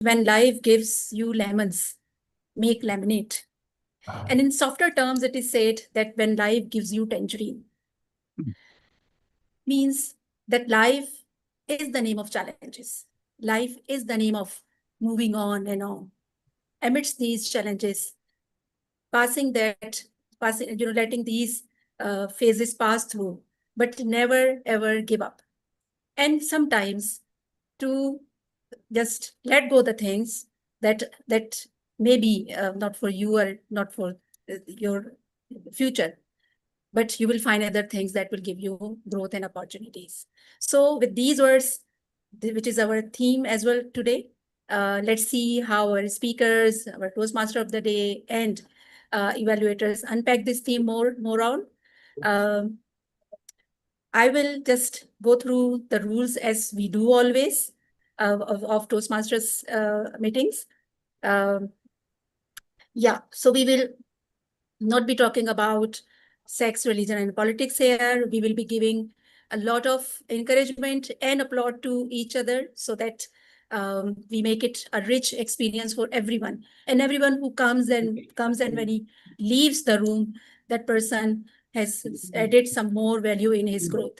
when life gives you lemons, make lemonade. And in softer terms, it is said that when life gives you tangerine, means that life is the name of challenges. Life is the name of moving on and on. Amidst these challenges, passing that, passing, letting these phases pass through, but never ever give up. And sometimes to just let go the things that maybe not for you or not for your future, but you will find other things that will give you growth and opportunities. So with these words, which is our theme as well today, let's see how our speakers, our Toastmaster of the day, and evaluators unpack this theme more on. Um, I will just go through the rules as we do always of Toastmasters meetings. Um, yeah, so we will not be talking about sex, religion, and politics here. We will be giving a lot of encouragement and applaud to each other so that we make it a rich experience for everyone. And everyone who comes and when he leaves the room, that person has added some more value in his growth.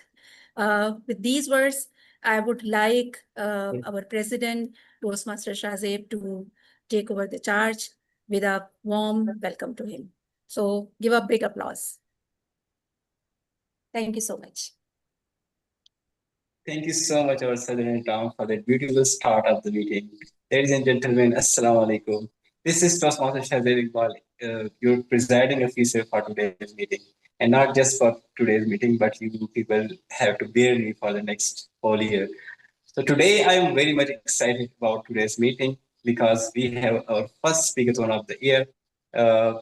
With these words, I would like our president, Toastmaster Shazeb, to take over the charge with a warm welcome to him. So give a big applause. Thank you so much. Thank you so much, our Southern Town, for that beautiful start of the meeting. Ladies and gentlemen, Assalamu alaikum. This is Toastmaster Shazib Iqbal, your presiding officer for today's meeting. And not just for today's meeting, but you people have to bear me for the next whole year. So today I am very much excited about today's meeting because we have our first speaker one of the year. Uh,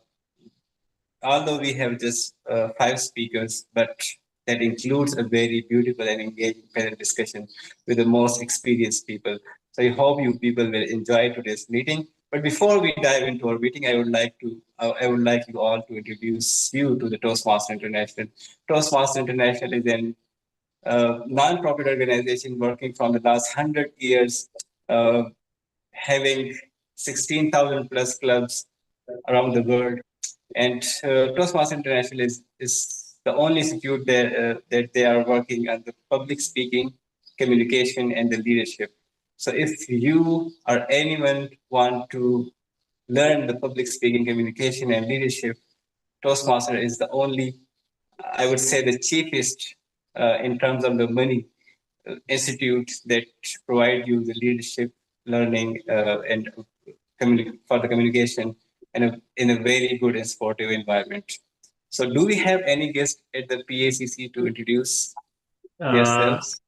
Although we have just five speakers, but that includes a very beautiful and engaging panel discussion with the most experienced people. So I hope you people will enjoy today's meeting. But before we dive into our meeting, I would like you all to introduce you to the Toastmaster International. Toastmaster International is an non-profit organization working from the last 100 years, uh, having 16,000 plus clubs around the world. And Toastmasters International is the only institute that they are working on the public speaking, communication, and the leadership. So if you or anyone want to learn the public speaking, communication, and leadership, Toastmaster is the only, I would say, the cheapest in terms of the money institute that provide you the leadership, learning, and for the communication in a very good and supportive environment. So, do we have any guests at the PACC to introduce yourselves?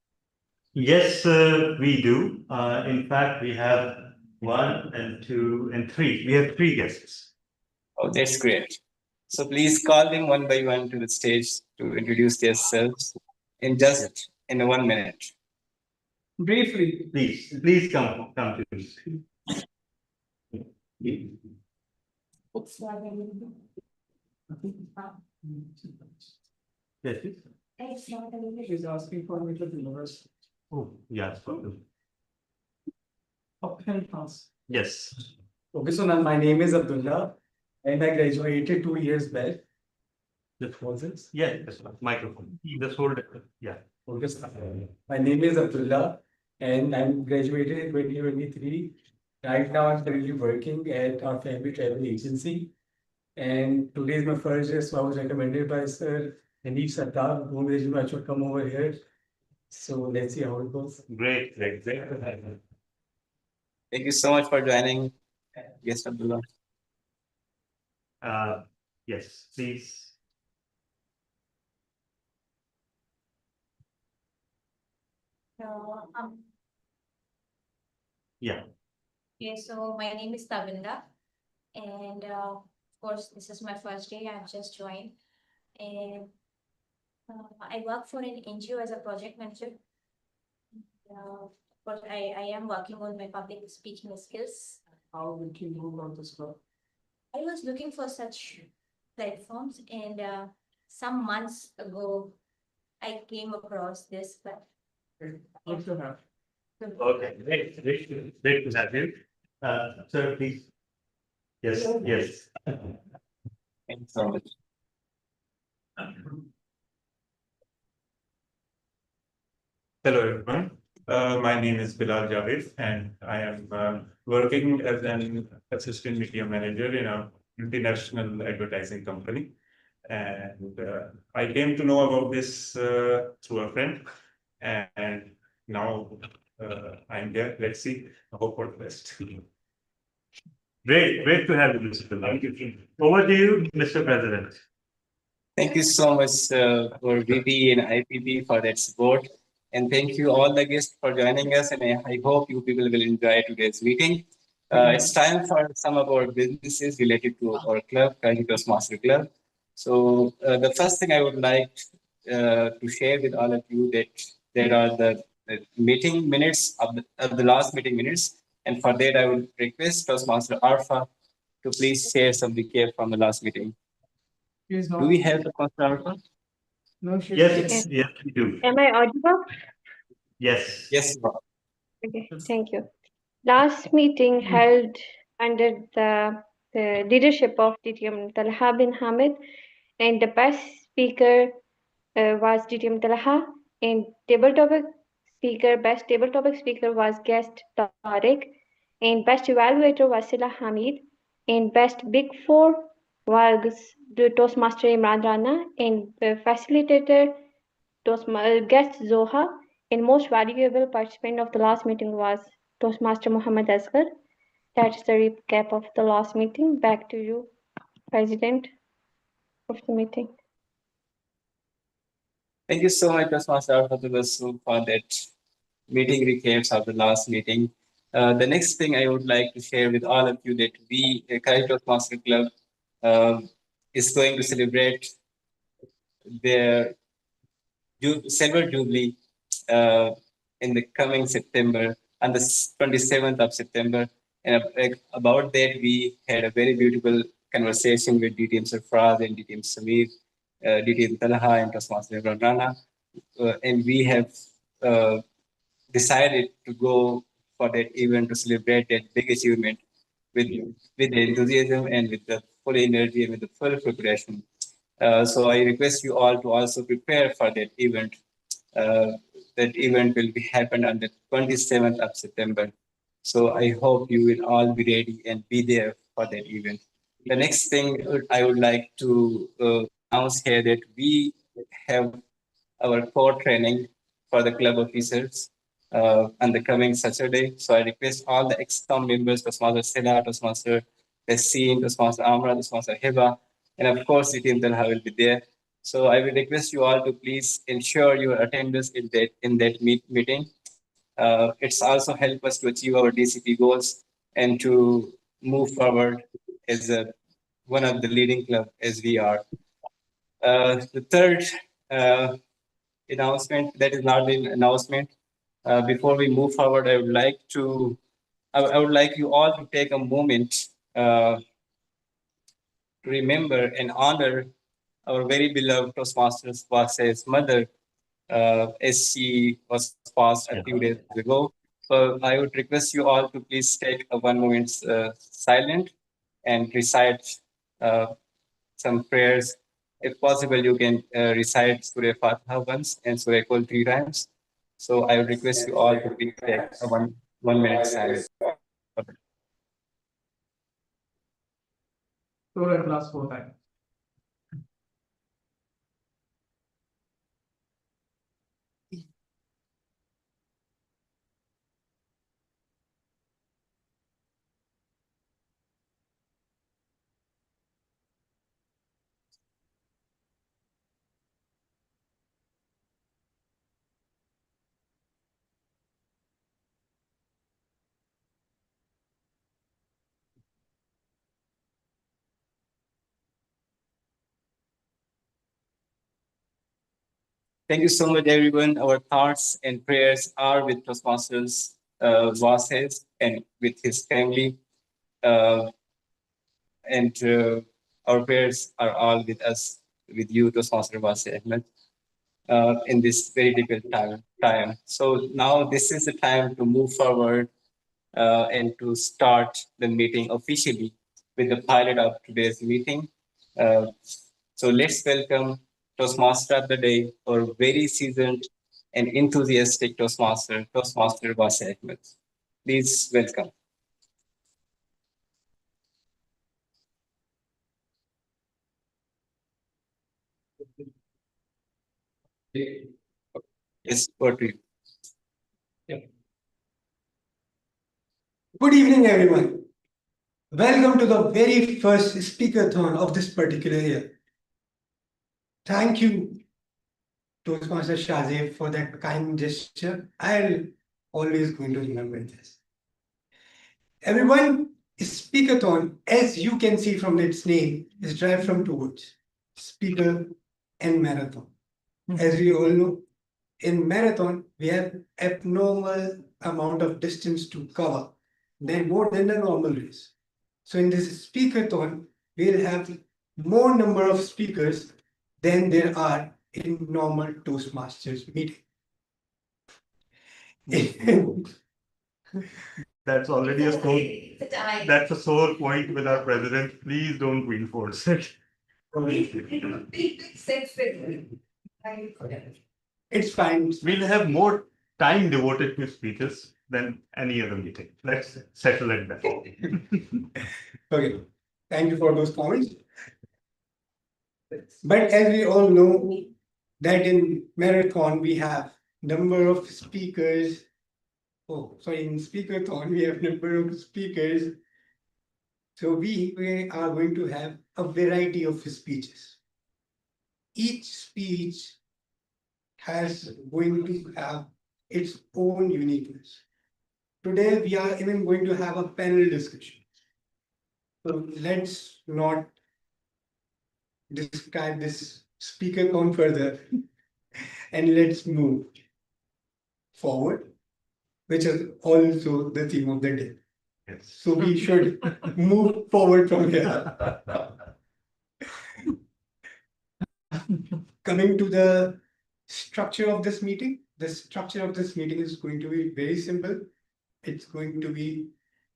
Yes, we do. In fact, we have one and two and three. We have three guests. Oh, that's great. So please call them one by one to the stage to introduce themselves in just in 1 minute. Briefly, please come to us. Yes, please. She's asking for me to deliver. Oh, yes. Okay, pass. Yes. Okay, so now my name is Abdullah and I graduated 2 years back. This was it? Yeah, this one. Microphone. Just hold it. Yeah. Okay, so my name is Abdullah and I'm graduated in 2023. Right now I'm currently working at our family travel agency. And today is my first day, so I was recommended by Sir Hanif Sattar, whom I should come over here. So let's see how it goes. Great. Thank you so much for joining. Yes, Abdullah. Yes, please. Yeah. Okay, so my name is Tavinda, and of course, this is my first day. I've just joined, and I work for an NGO as a project manager. Of course, I am working on my public speaking skills. How we can move on this work? I was looking for such platforms, and some months ago, I came across this. But Good to have. Okay, great to have you. Sir, please. Yes, yes. Thank you so much. Hello, everyone. My name is Bilal Javed, and I am working as an assistant media manager in a multinational advertising company. And I came to know about this through a friend, and now I'm here. Let's see. I hope for the best. Great to have you, Mr. Bilal. Over to you, Mr. President. Thank you so much for VP and IPP for that support. And thank you all the guests for joining us. And I hope you people will enjoy today's meeting. It's time for some of our businesses related to our club, Karachi Toastmaster Club. So the first thing I would like to share with all of you that there are the meeting minutes of the last meeting minutes. And for that, I would request Toastmaster Arfa to please share some recap from the last meeting. Do we have the Toastmaster Arfa? Yes, yes, we do. Am I audible? Yes. Yes, Okay, thank you. Last meeting held under the leadership of DTM Talha bin Hamid, and the best speaker was DTM Talha, and best table topic speaker was guest Tariq, and best evaluator was Sila Hamid, and best big four was the Toastmaster Imran Rana, and the facilitator guest Zoha, and most valuable participant of the last meeting was Toastmaster Muhammad Asghar. That's the recap of the last meeting. Back to you, President of the meeting. thank you so much, Toastmaster Arfa, for that meeting recaps of the last meeting. The next thing I would like to share with all of you that we, Karachi Toastmaster Club, is going to celebrate their silver jubilee in the coming September, on the 27th of September. And about that, we had a very beautiful conversation with DTM Sarfraz and DTM Samir, DTM Talha and Toastmaster Imran Rana. And we have decided to go for that event to celebrate that big achievement with, with the enthusiasm and with the full energy and with the full preparation. So I request you all to also prepare for that event. That event will be happen on the 27th of September. So I hope you will all be ready and be there for that event. The next thing I would like to announce here that we have our core training for the club officers on the coming Saturday. So I request all the ex-com members, Toastmaster Sela, Toastmaster Tessin, Toastmaster Amra, Toastmaster Heba, and of course, the team Talha will be there. So I will request you all to please ensure your attendance in that meeting. It's also help us to achieve our DCP goals and to move forward as one of the leading club as we are. The third announcement, that is not an announcement. Before we move forward, I would like you all to take a moment to remember and honor our very beloved Toastmasters Vase's mother, as she was passed a few days ago. So I would request you all to please take a 1 moment silent and recite some prayers. If possible, you can recite Surah Fatiha once and Surah Kul 3 times. So I would request you all to please take a 1 minute silence. Surah Ikhlas 4 times. Thank you so much, everyone. Our thoughts and prayers are with Toastmasters Vases and with his family. And our prayers are all with us, with you, Toastmaster Vase Ahmed, in this very difficult time. So now this is the time to move forward and to start the meeting officially with the pilot of today's meeting. Uh, so let's welcome Toastmaster of the Day, our very seasoned and enthusiastic Toastmaster Wasi Ahmed. Please welcome. Yes, over to you. Good evening, everyone. Welcome to the very first speakerthon of this particular year. Thank you, Toastmaster Shazib, for that kind gesture. I'll always going to remember this. Everyone, speakerthon, as you can see from its name, is derived from two words: speaker and marathon. As we all know, in marathon, we have abnormal amount of distance to cover, than more than the normal race. So in this speakerthon, we'll have more number of speakers than there are in normal Toastmasters meeting. That's already a sore. That's a sore point with our president. Please don't reinforce it. It's fine. We'll have more time devoted to speeches than any other meeting. Let's settle it that. Okay, thank you for those comments. But as we all know, that in marathon we have number of speakers. Oh, sorry, in speakerthon we have number of speakers. So we are going to have a variety of speeches. Each speech has going to have its own uniqueness. Today we are even going to have a panel discussion. So let's not describe this speakerthon further and let's move forward, which is also the theme of the day. Yes. So we should move forward from here. Coming to the structure of this meeting, the structure of this meeting is going to be very simple. It's going to be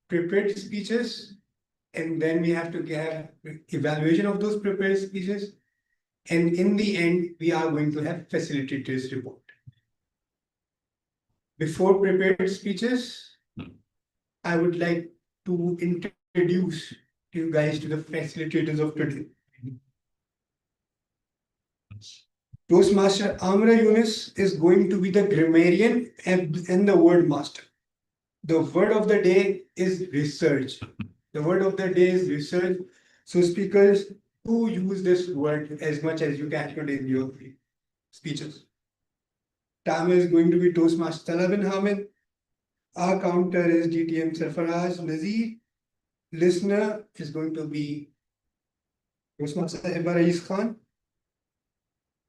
prepared speeches, and then we have to get evaluation of those prepared speeches. And in the end, we are going to have facilitators report. Before prepared speeches, I would like to introduce you guys to the facilitators of today. Toastmaster Amra Yunus is going to be the grammarian and the word master. The word of the day is research. The word of the day is research. So speakers, who use this word as much as you can in your speeches. Timer is going to be Toastmaster Talha bin Hamid. Our counter is DTM Sarfaraz Nazir. Listener is going to be Toastmaster Hiba Rais Khan.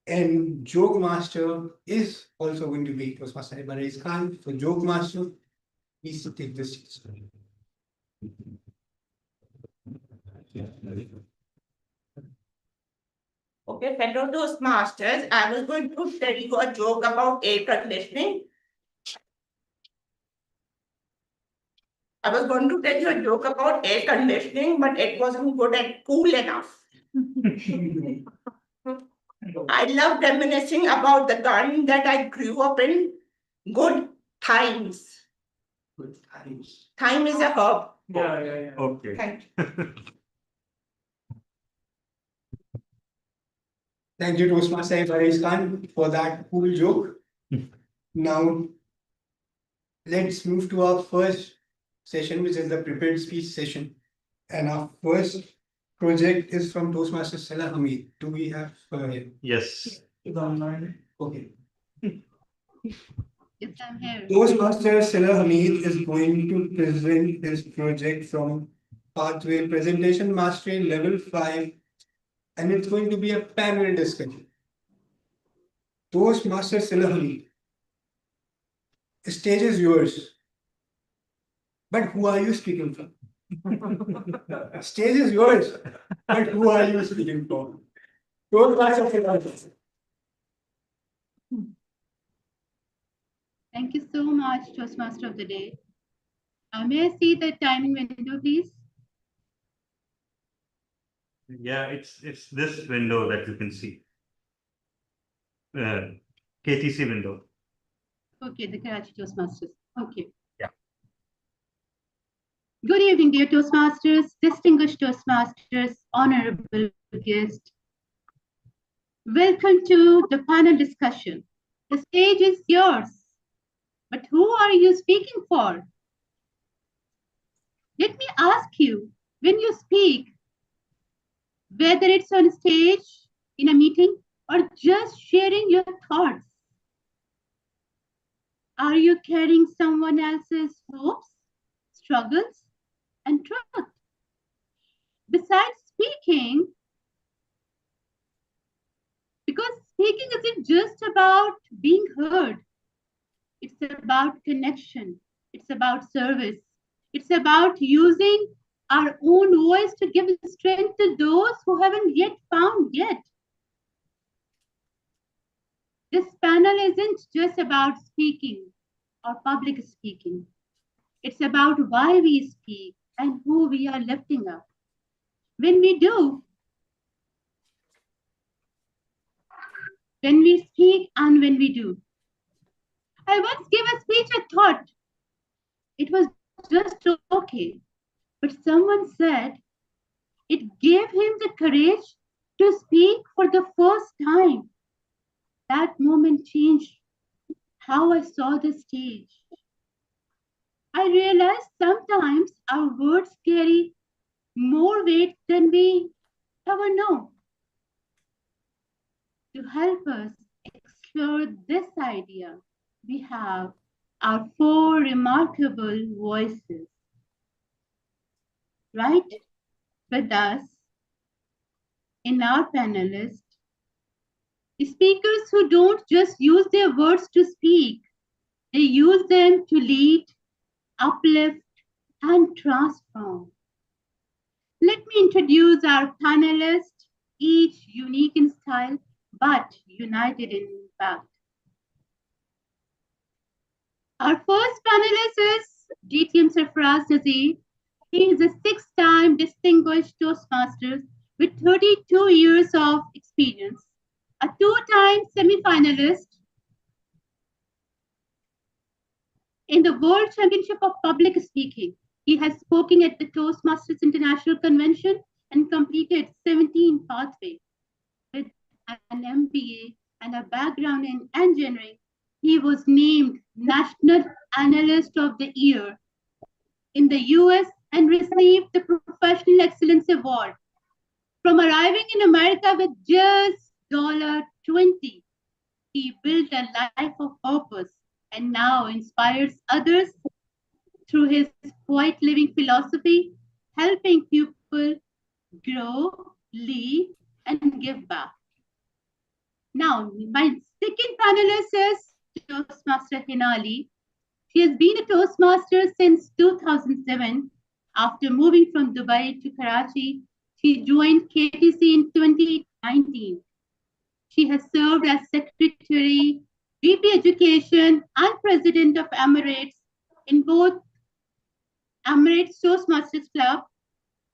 And joke master is also going to be Toastmaster Hiba Rais Khan. So joke master needs to take this seat. Okay, fellow Toastmasters, I was going to tell you a joke about air conditioning. I was going to tell you a joke about air conditioning, but it wasn't good and cool enough. I love reminiscing about the garden that I grew up in. Good times. Good times. Thyme is a herb. Yeah. Okay. Thank you. Thank you, Toastmaster Hiba Rais Khan, for that cool joke. Now, let's move to our first session, which is the prepared speech session. And our first project is from Toastmaster Salah Hamid. Do we have him? Yes. Okay. Yes, I'm here. Toastmaster Salah Hamid is going to present his project from Pathway Presentation Mastery Level 5, and it's going to be a panel discussion. Toastmaster Salah Hamid, stage is yours. But who are you speaking from? Stage is yours, but who are you speaking from? Toastmaster Salah Hamid. Thank you so much, Toastmaster of the Day. May I see the timing window, please? Yeah, it's this window that you can see. KTC window. Okay, the Karachi Toastmasters. Okay. Yeah. Good evening, dear Toastmasters, distinguished Toastmasters, honorable guest. Welcome to the panel discussion. The stage is yours, but who are you speaking for? Let me ask you, when you speak, whether it's on stage, in a meeting, or just sharing your thoughts, are you carrying someone else's hopes, struggles, and truth? Besides speaking, because speaking isn't just about being heard, it's about connection, it's about service, it's about using our own voice to give strength to those who haven't yet found yet. This panel isn't just about speaking or public speaking. It's about why we speak and who we are lifting up. When we speak and when we do. I once gave a speech and thought it was just okay, but someone said it gave him the courage to speak for the first time. That moment changed how I saw the stage. I realized sometimes our words carry more weight than we ever know. To help us explore this idea, we have our four remarkable voices right with us in our panelists, speakers who don't just use their words to speak, they use them to lead, uplift, and transform. Let me introduce our panelists, each unique in style, but united in impact. Our first panelist is DTM Sarfaraz Nazir. He is a six-time distinguished Toastmaster with 32 years of experience, a two-time semi-finalist in the World Championship of Public Speaking. He has spoken at the Toastmasters International Convention and completed 17 pathways. With an MBA and a background in engineering, he was named National Analyst of the Year in the US and received the Professional Excellence Award. From arriving in America with just $20, he built a life of purpose and now inspires others through his quiet living philosophy, helping people grow, lead, and give back. Now, my second panelist is Toastmaster Hinali. She has been a Toastmaster since 2007. After moving from Dubai to Karachi, she joined KTC in 2019. She has served as Secretary, VP Education, and President of Emirates in both Emirates Toastmasters Club,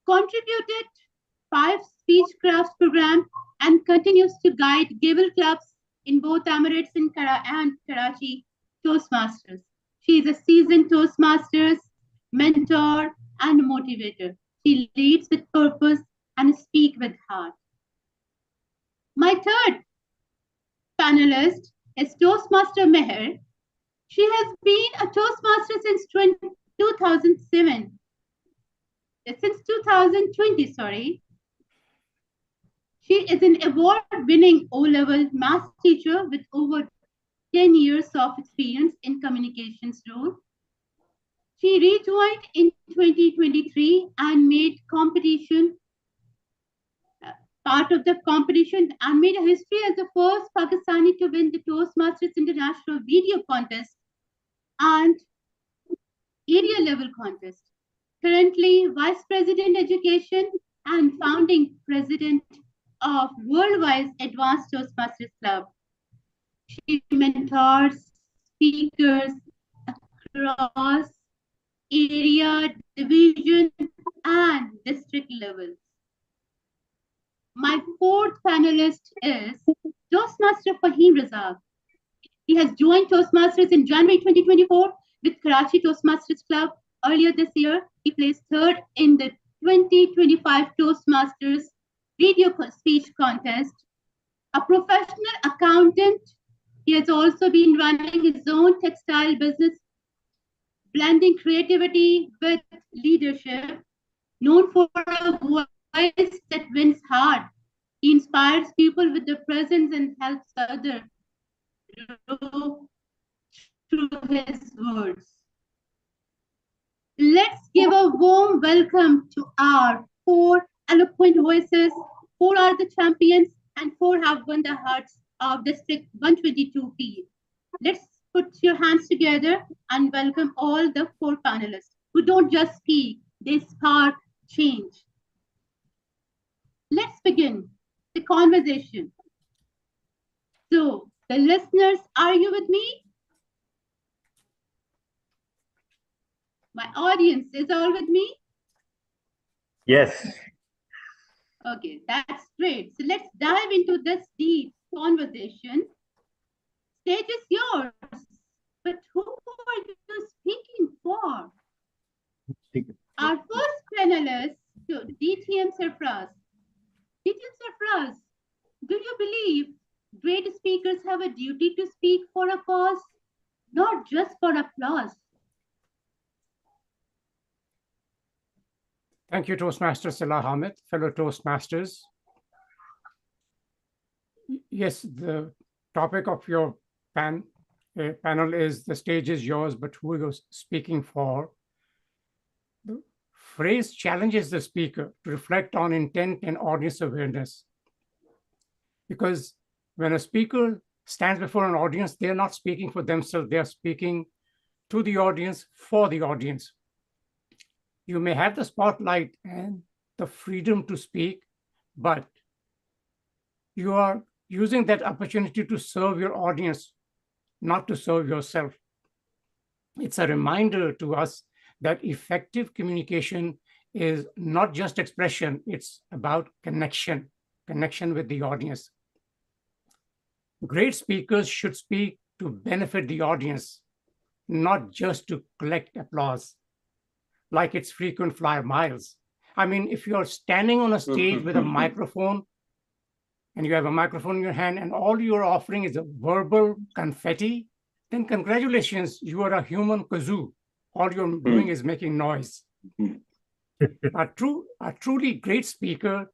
contributed 5 Speechcrafts program, and continues to guide Gable clubs in both Emirates and Karachi Toastmasters. She is a seasoned Toastmasters, mentor, and motivator. She leads with purpose and speaks with heart. My third panelist is Toastmaster Meher. She has been a Toastmaster since 2007. Since 2020, sorry. She is an award-winning O-level math teacher with over 10 years of experience in communications role. She rejoined in 2023 and made competition part of the competition and made a history as the first Pakistani to win the Toastmasters International Video Contest and area level contest. Currently Vice President Education and founding President of Worldwide Advanced Toastmasters Club. She mentors speakers across area, division, and district levels. My fourth panelist is Toastmaster Fahim Razak. He has joined Toastmasters in January 2024 with Karachi Toastmasters Club. Earlier this year, he placed third in the 2025 Toastmasters video speech contest. A professional accountant, he has also been running his own textile business, blending creativity with leadership. Known for a voice that wins heart, he inspires people with their presence and helps others grow through his words. Let's give a warm welcome to our 4 eloquent voices. 4 are the champions and 4 have won the hearts of District 122P. Let's put your hands together and welcome all the 4 panelists who don't just speak, they spark change. Let's begin the conversation. So, the listeners, are you with me? My audience is all with me? Yes. Okay, that's great. So let's dive into this deep conversation. Stage is yours, but who are you speaking for? Our first panelist, DTM Sarfraz. DTM Sarfraz, do you believe great speakers have a duty to speak for a cause, not just for applause? Thank you, Toastmaster Salah Hamid, fellow Toastmasters. Yes, the topic of your panel is the stage is yours, but who are you speaking for? The phrase challenges the speaker to reflect on intent and audience awareness. Because when a speaker stands before an audience, they're not speaking for themselves, they're speaking to the audience, for the audience. You may have the spotlight and the freedom to speak, but you are using that opportunity to serve your audience, not to serve yourself. It's a reminder to us that effective communication is not just expression, it's about connection with the audience. Great speakers should speak to benefit the audience, not just to collect applause, like it's frequent flyer miles. I mean, if you're standing on a stage with a microphone and you have a microphone in your hand and all you're offering is a verbal confetti, then congratulations, you are a human kazoo. All you're doing is making noise. A truly great speaker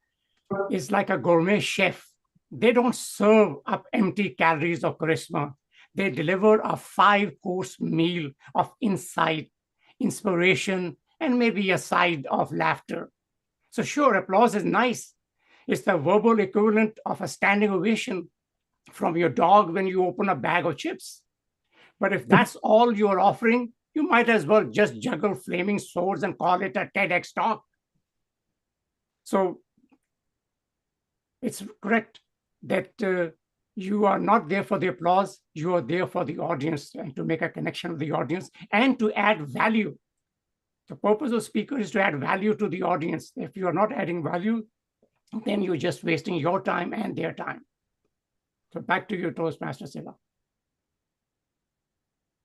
is like a gourmet chef. They don't serve up empty calories of charisma. They deliver a 5-course meal of insight, inspiration, and maybe a side of laughter. So sure, applause is nice. It's the verbal equivalent of a standing ovation from your dog when you open a bag of chips. But if that's all you're offering, you might as well just juggle flaming swords and call it a TEDx talk. So it's correct that you are not there for the applause, you are there for the audience and to make a connection with the audience and to add value. The purpose of speaker is to add value to the audience. If you are not adding value, then you're just wasting your time and their time. So back to you, Toastmaster Sila.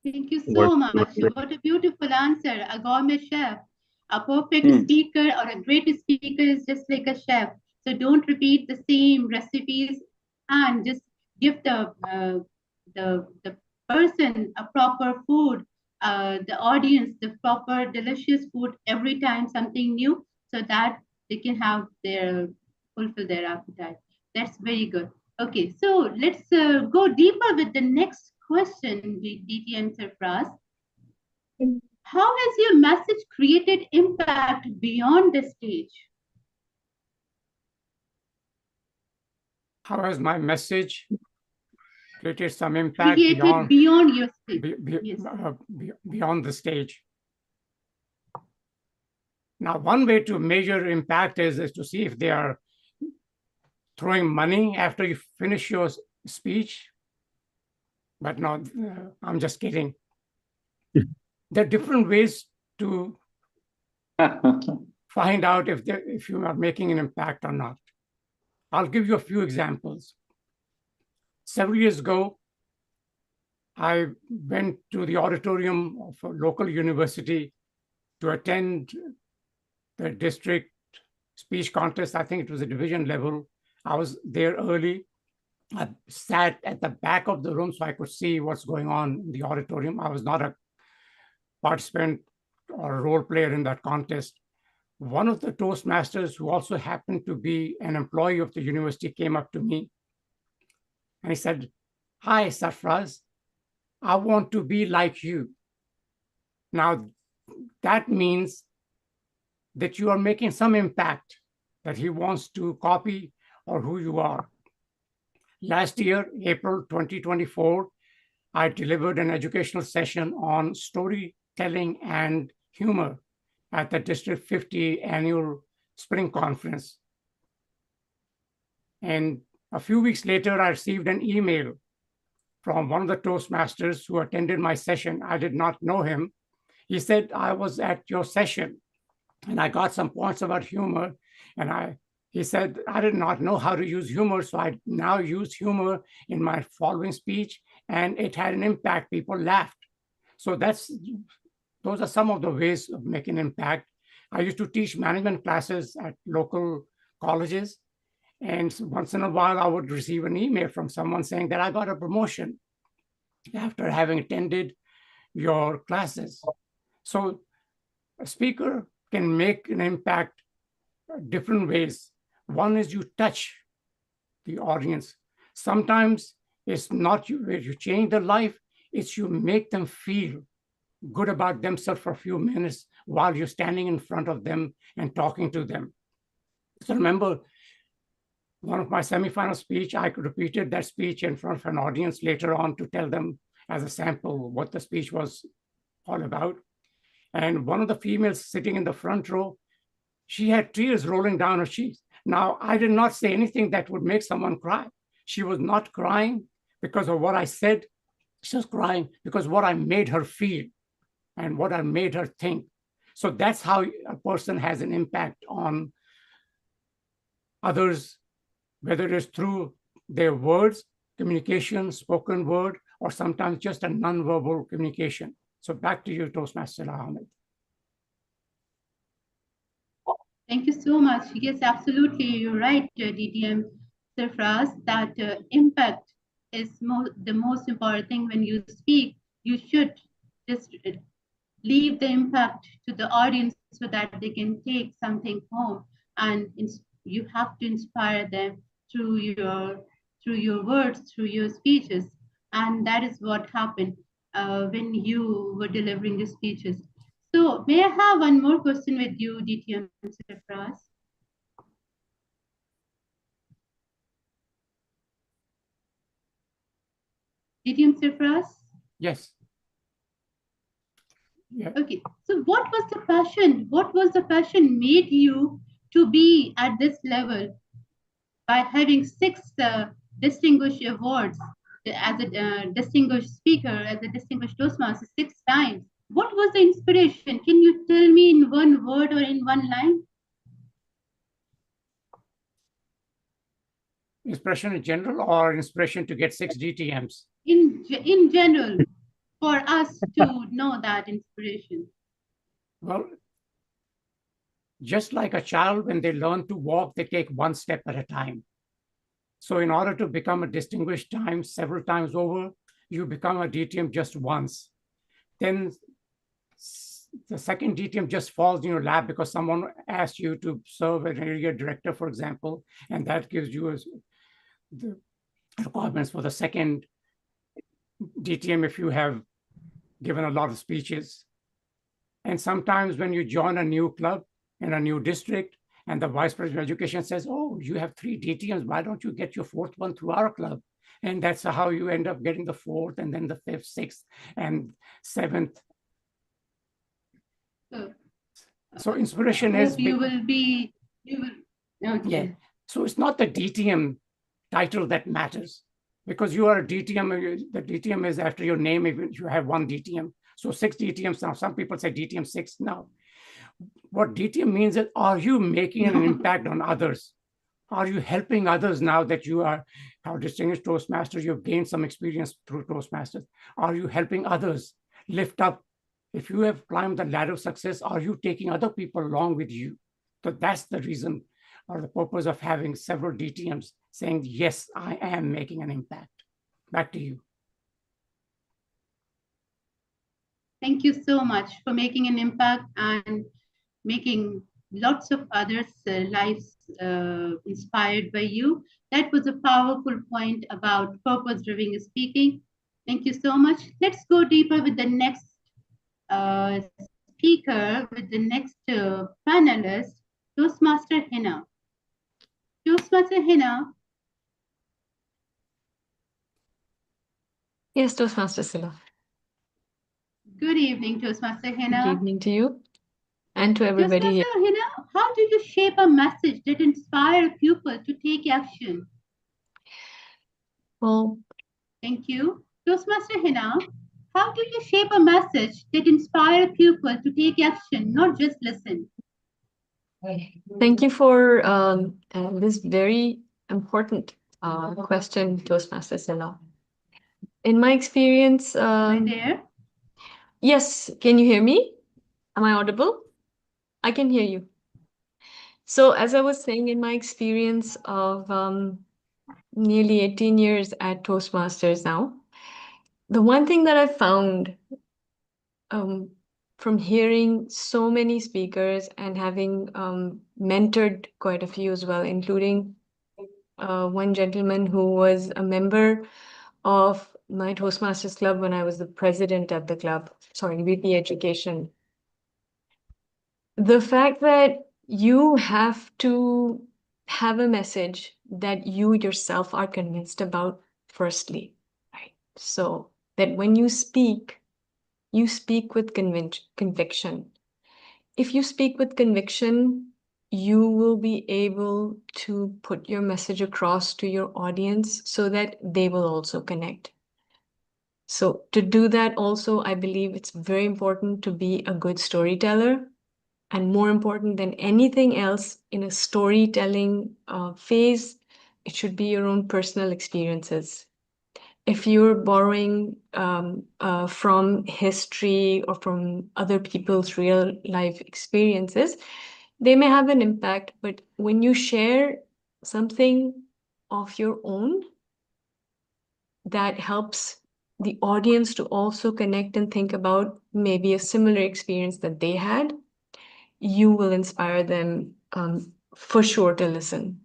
Thank you so much. What a beautiful answer. A gourmet chef. A perfect speaker or a great speaker is just like a chef. So don't repeat the same recipes and just give the person a proper food, the audience the proper delicious food every time, something new, so that they can have fulfill their appetite. That's very good. Okay, so let's go deeper with the next question, DTM Sarfraz. How has your message created impact beyond the stage? How has my message created some impact beyond your stage? Beyond the stage? Now, one way to measure impact is to see if they are throwing money after you finish your speech. But no, I'm just kidding. There are different ways to find out if you are making an impact or not. I'll give you a few examples. Several years ago, I went to the auditorium of a local university to attend the district speech contest. I think it was a division level. I was there early. I sat at the back of the room so I could see what's going on in the auditorium. I was not a participant or a role player in that contest. One of the Toastmasters, who also happened to be an employee of the university, came up to me and he said, "Hi, Sarfraz, I want to be like you." Now, that means that you are making some impact, that he wants to copy or who you are. Last year, April 2024, I delivered an educational session on storytelling and humor at the District 50 annual spring conference. And a few weeks later, I received an email from one of the Toastmasters who attended my session. I did not know him. He said, "I was at your session and I got some points about humor." And he said, "I did not know how to use humor, so I now use humor in my following speech, and it had an impact. People laughed." So those are some of the ways of making impact. I used to teach management classes at local colleges, and once in a while I would receive an email from someone saying that I got a promotion after having attended your classes. So a speaker can make an impact different ways. One is you touch the audience. Sometimes it's not where you change their life, it's you make them feel good about themselves for a few minutes while you're standing in front of them and talking to them. So remember, one of my semifinal speech, I repeated that speech in front of an audience later on to tell them as a sample what the speech was all about. And one of the females sitting in the front row, she had tears rolling down her cheeks. Now, I did not say anything that would make someone cry. She was not crying because of what I said. She was crying because what I made her feel and what I made her think. So that's how a person has an impact on others, whether it's through their words, communication, spoken word, or sometimes just a nonverbal communication. So back to you, Toastmaster Ahmed. Thank you so much. Yes, absolutely. You're right, DTM Sarfraz, that impact is the most important thing when you speak. You should just leave the impact to the audience so that they can take something home, and you have to inspire them through your words, through your speeches. And that is what happened when you were delivering the speeches. So may I have one more question with you, DTM Sarfraz? DTM Sarfraz? Yes. Yeah. Okay, so what was the passion? What was the passion made you to be at this level by having 6 distinguished awards as a distinguished speaker, as a distinguished Toastmaster 6 times? What was the inspiration? Can you tell me in one word or in one line? Inspiration in general or inspiration to get 6 DTMs? In general, for us to know that inspiration. Well, just like a child, when they learn to walk, they take one step at a time. So in order to become a distinguished time several times over, you become a DTM just once. Then the second DTM just falls in your lap because someone asked you to serve as an area director, for example, and that gives you the requirements for the second DTM if you have given a lot of speeches. And sometimes when you join a new club in a new district and the vice president of education says, "Oh, you have 3 DTMs, why don't you get your 4th one through our club?" And that's how you end up getting the 4th and then the 5th, 6th, and 7th. So inspiration is... You will... Okay. Yeah. So it's not the DTM title that matters, because you are a DTM. The DTM is after your name if you have 1 DTM. So 6 DTMs now. Some people say DTM 6 now. What DTM means is, are you making an impact on others? Are you helping others now that you are our distinguished Toastmasters? You've gained some experience through Toastmasters. Are you helping others lift up? If you have climbed the ladder of success, are you taking other people along with you? So that's the reason or the purpose of having several DTMs saying, yes, I am making an impact. Back to you. Thank you so much for making an impact and making lots of others' lives inspired by you. That was a powerful point about purpose-driven speaking. Thank you so much. Let's go deeper with the next speaker, with the next panelist, Toastmaster Hina. Toastmaster Hina. Yes, Toastmaster Sila. Good evening, Toastmaster Hina. Good evening to you and to everybody here. Toastmaster Hina, how do you shape a message that inspires people to take action? Well, thank you. Toastmaster Hina, how do you shape a message that inspires people to take action, not just listen? Thank you for this very important question, Toastmaster Sila. In my experience, Right there? Yes, can you hear me? Am I audible? I can hear you. So as I was saying, in my experience of nearly 18 years at Toastmasters now, the one thing that I found from hearing so many speakers and having mentored quite a few as well, including one gentleman who was a member of my Toastmasters Club when I was the president of the club, sorry, VP Education. The fact that you have to have a message that you yourself are convinced about firstly, right? So that when you speak with conviction. If you speak with conviction, you will be able to put your message across to your audience so that they will also connect. So to do that also, I believe it's very important to be a good storyteller. And more important than anything else in a storytelling phase, it should be your own personal experiences. If you're borrowing from history or from other people's real life experiences, they may have an impact. But when you share something of your own, that helps the audience to also connect and think about maybe a similar experience that they had, you will inspire them for sure to listen.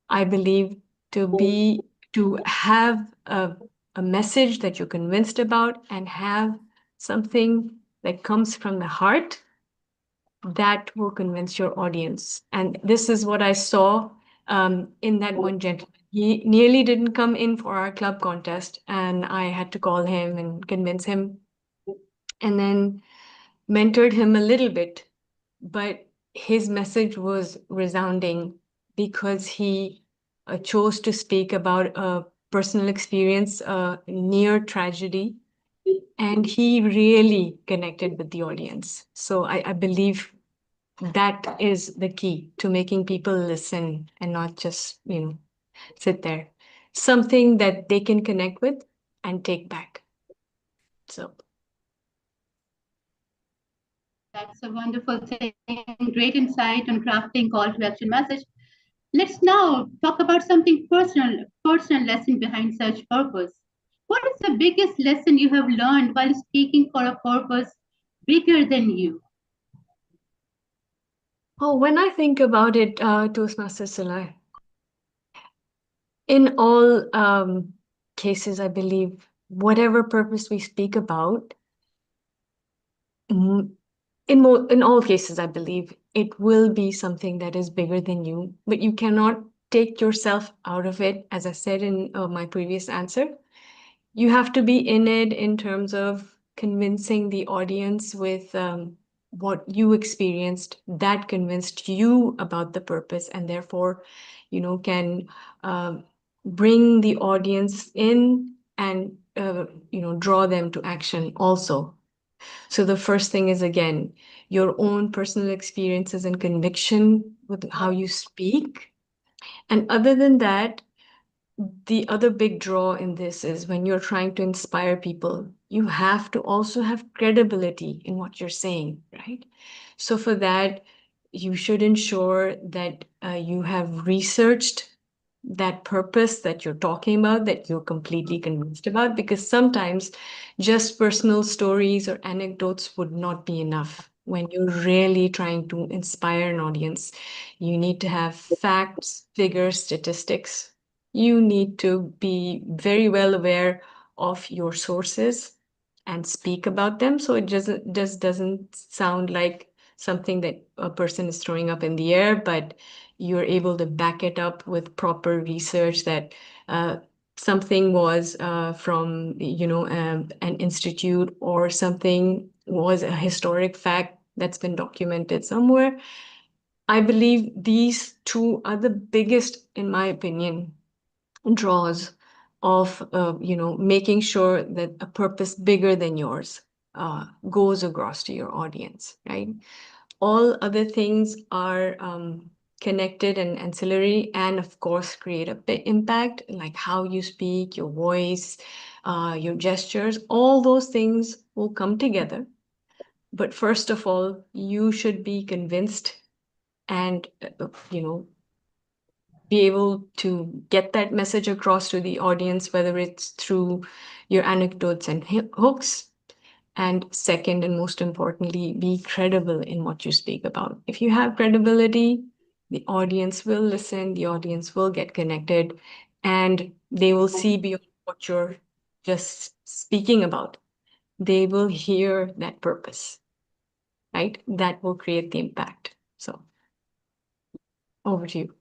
I believe to have a message that you're convinced about and have something that comes from the heart, that will convince your audience. And this is what I saw in that one gentleman. He nearly didn't come in for our club contest, and I had to call him and convince him, and then mentored him a little bit. But his message was resounding because he chose to speak about a personal experience, a near tragedy, and he really connected with the audience. So I believe that is the key to making people listen and not just, sit there. Something that they can connect with and take back. So. That's a wonderful thing. Great insight on crafting call to action message. Let's now talk about something personal lesson behind such purpose. What is the biggest lesson you have learned while speaking for a purpose bigger than you? Oh, when I think about it, Toastmaster Sulai, in all cases, I believe whatever purpose we speak about, in all cases, I believe it will be something that is bigger than you, but you cannot take yourself out of it. As I said in my previous answer, you have to be in it in terms of convincing the audience with what you experienced that convinced you about the purpose, and therefore, can bring the audience in and, draw them to action also. So the first thing is, again, your own personal experiences and conviction with how you speak. And other than that, the other big draw in this is when you're trying to inspire people, you have to also have credibility in what you're saying, right? So for that, you should ensure that you have researched that purpose that you're talking about, that you're completely convinced about, because sometimes just personal stories or anecdotes would not be enough. When you're really trying to inspire an audience, you need to have facts, figures, statistics. You need to be very well aware of your sources and speak about them, so it just doesn't sound like something that a person is throwing up in the air, but you're able to back it up with proper research that something was from an institute, or something was a historic fact that's been documented somewhere. I believe these two are the biggest, in my opinion, draws of making sure that a purpose bigger than yours goes across to your audience, right? All other things are connected and ancillary, and of course create a big impact, like how you speak, your voice, your gestures. All those things will come together. But first of all, you should be convinced and be able to get that message across to the audience, whether it's through your anecdotes and hooks. And second, and most importantly, be credible in what you speak about. If you have credibility, the audience will listen, the audience will get connected, and they will see beyond what you're just speaking about. They will hear that purpose, right? That will create the impact. So over to you.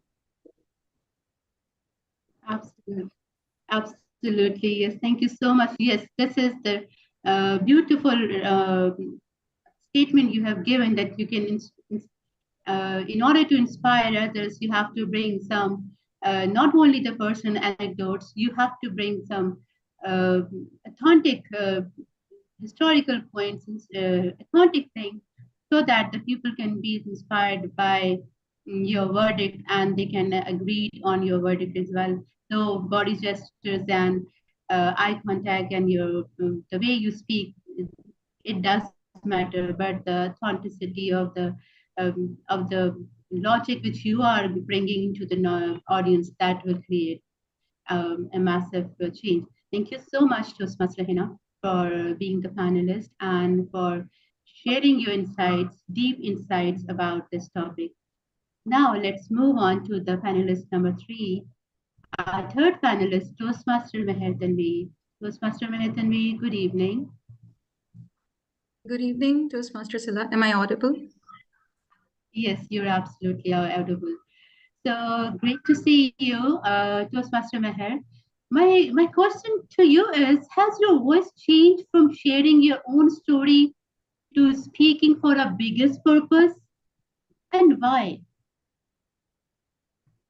Absolutely. Absolutely. Yes. Thank you so much. Yes, this is the beautiful statement you have given, that you can, in order to inspire others, you have to bring some, not only the personal anecdotes, you have to bring some authentic historical points, authentic things, so that the people can be inspired by your verdict, and they can agree on your verdict as well. So body gestures and eye contact and your the way you speak, it does matter, but the authenticity of the logic which you are bringing into the audience, that will create a massive change. Thank you so much, Toastmaster Hina, for being the panelist and for sharing your insights, deep insights about this topic. Now let's move on to the panelist number 3. Our third panelist, Toastmaster Meher Tanvi. Toastmaster Meher Tanvi, good evening. Good evening, Toastmaster Sila. Am I audible? Yes, you're absolutely audible. So great to see you, Toastmaster Meher. My question to you is, has your voice changed from sharing your own story to speaking for a biggest purpose, and why?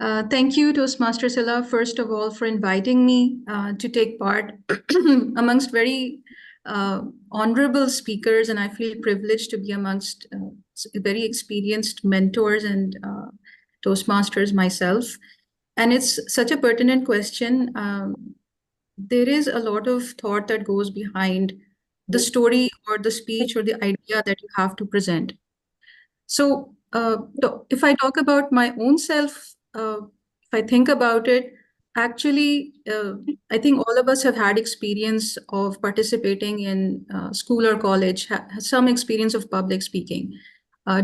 Thank you, Toastmaster Sila, first of all, for inviting me to take part amongst very honorable speakers, and I feel privileged to be amongst very experienced mentors and Toastmasters myself. And it's such a pertinent question. There is a lot of thought that goes behind the story or the speech or the idea that you have to present. So if I talk about my own self, if I think about it, actually, I think all of us have had experience of participating in school or college, some experience of public speaking,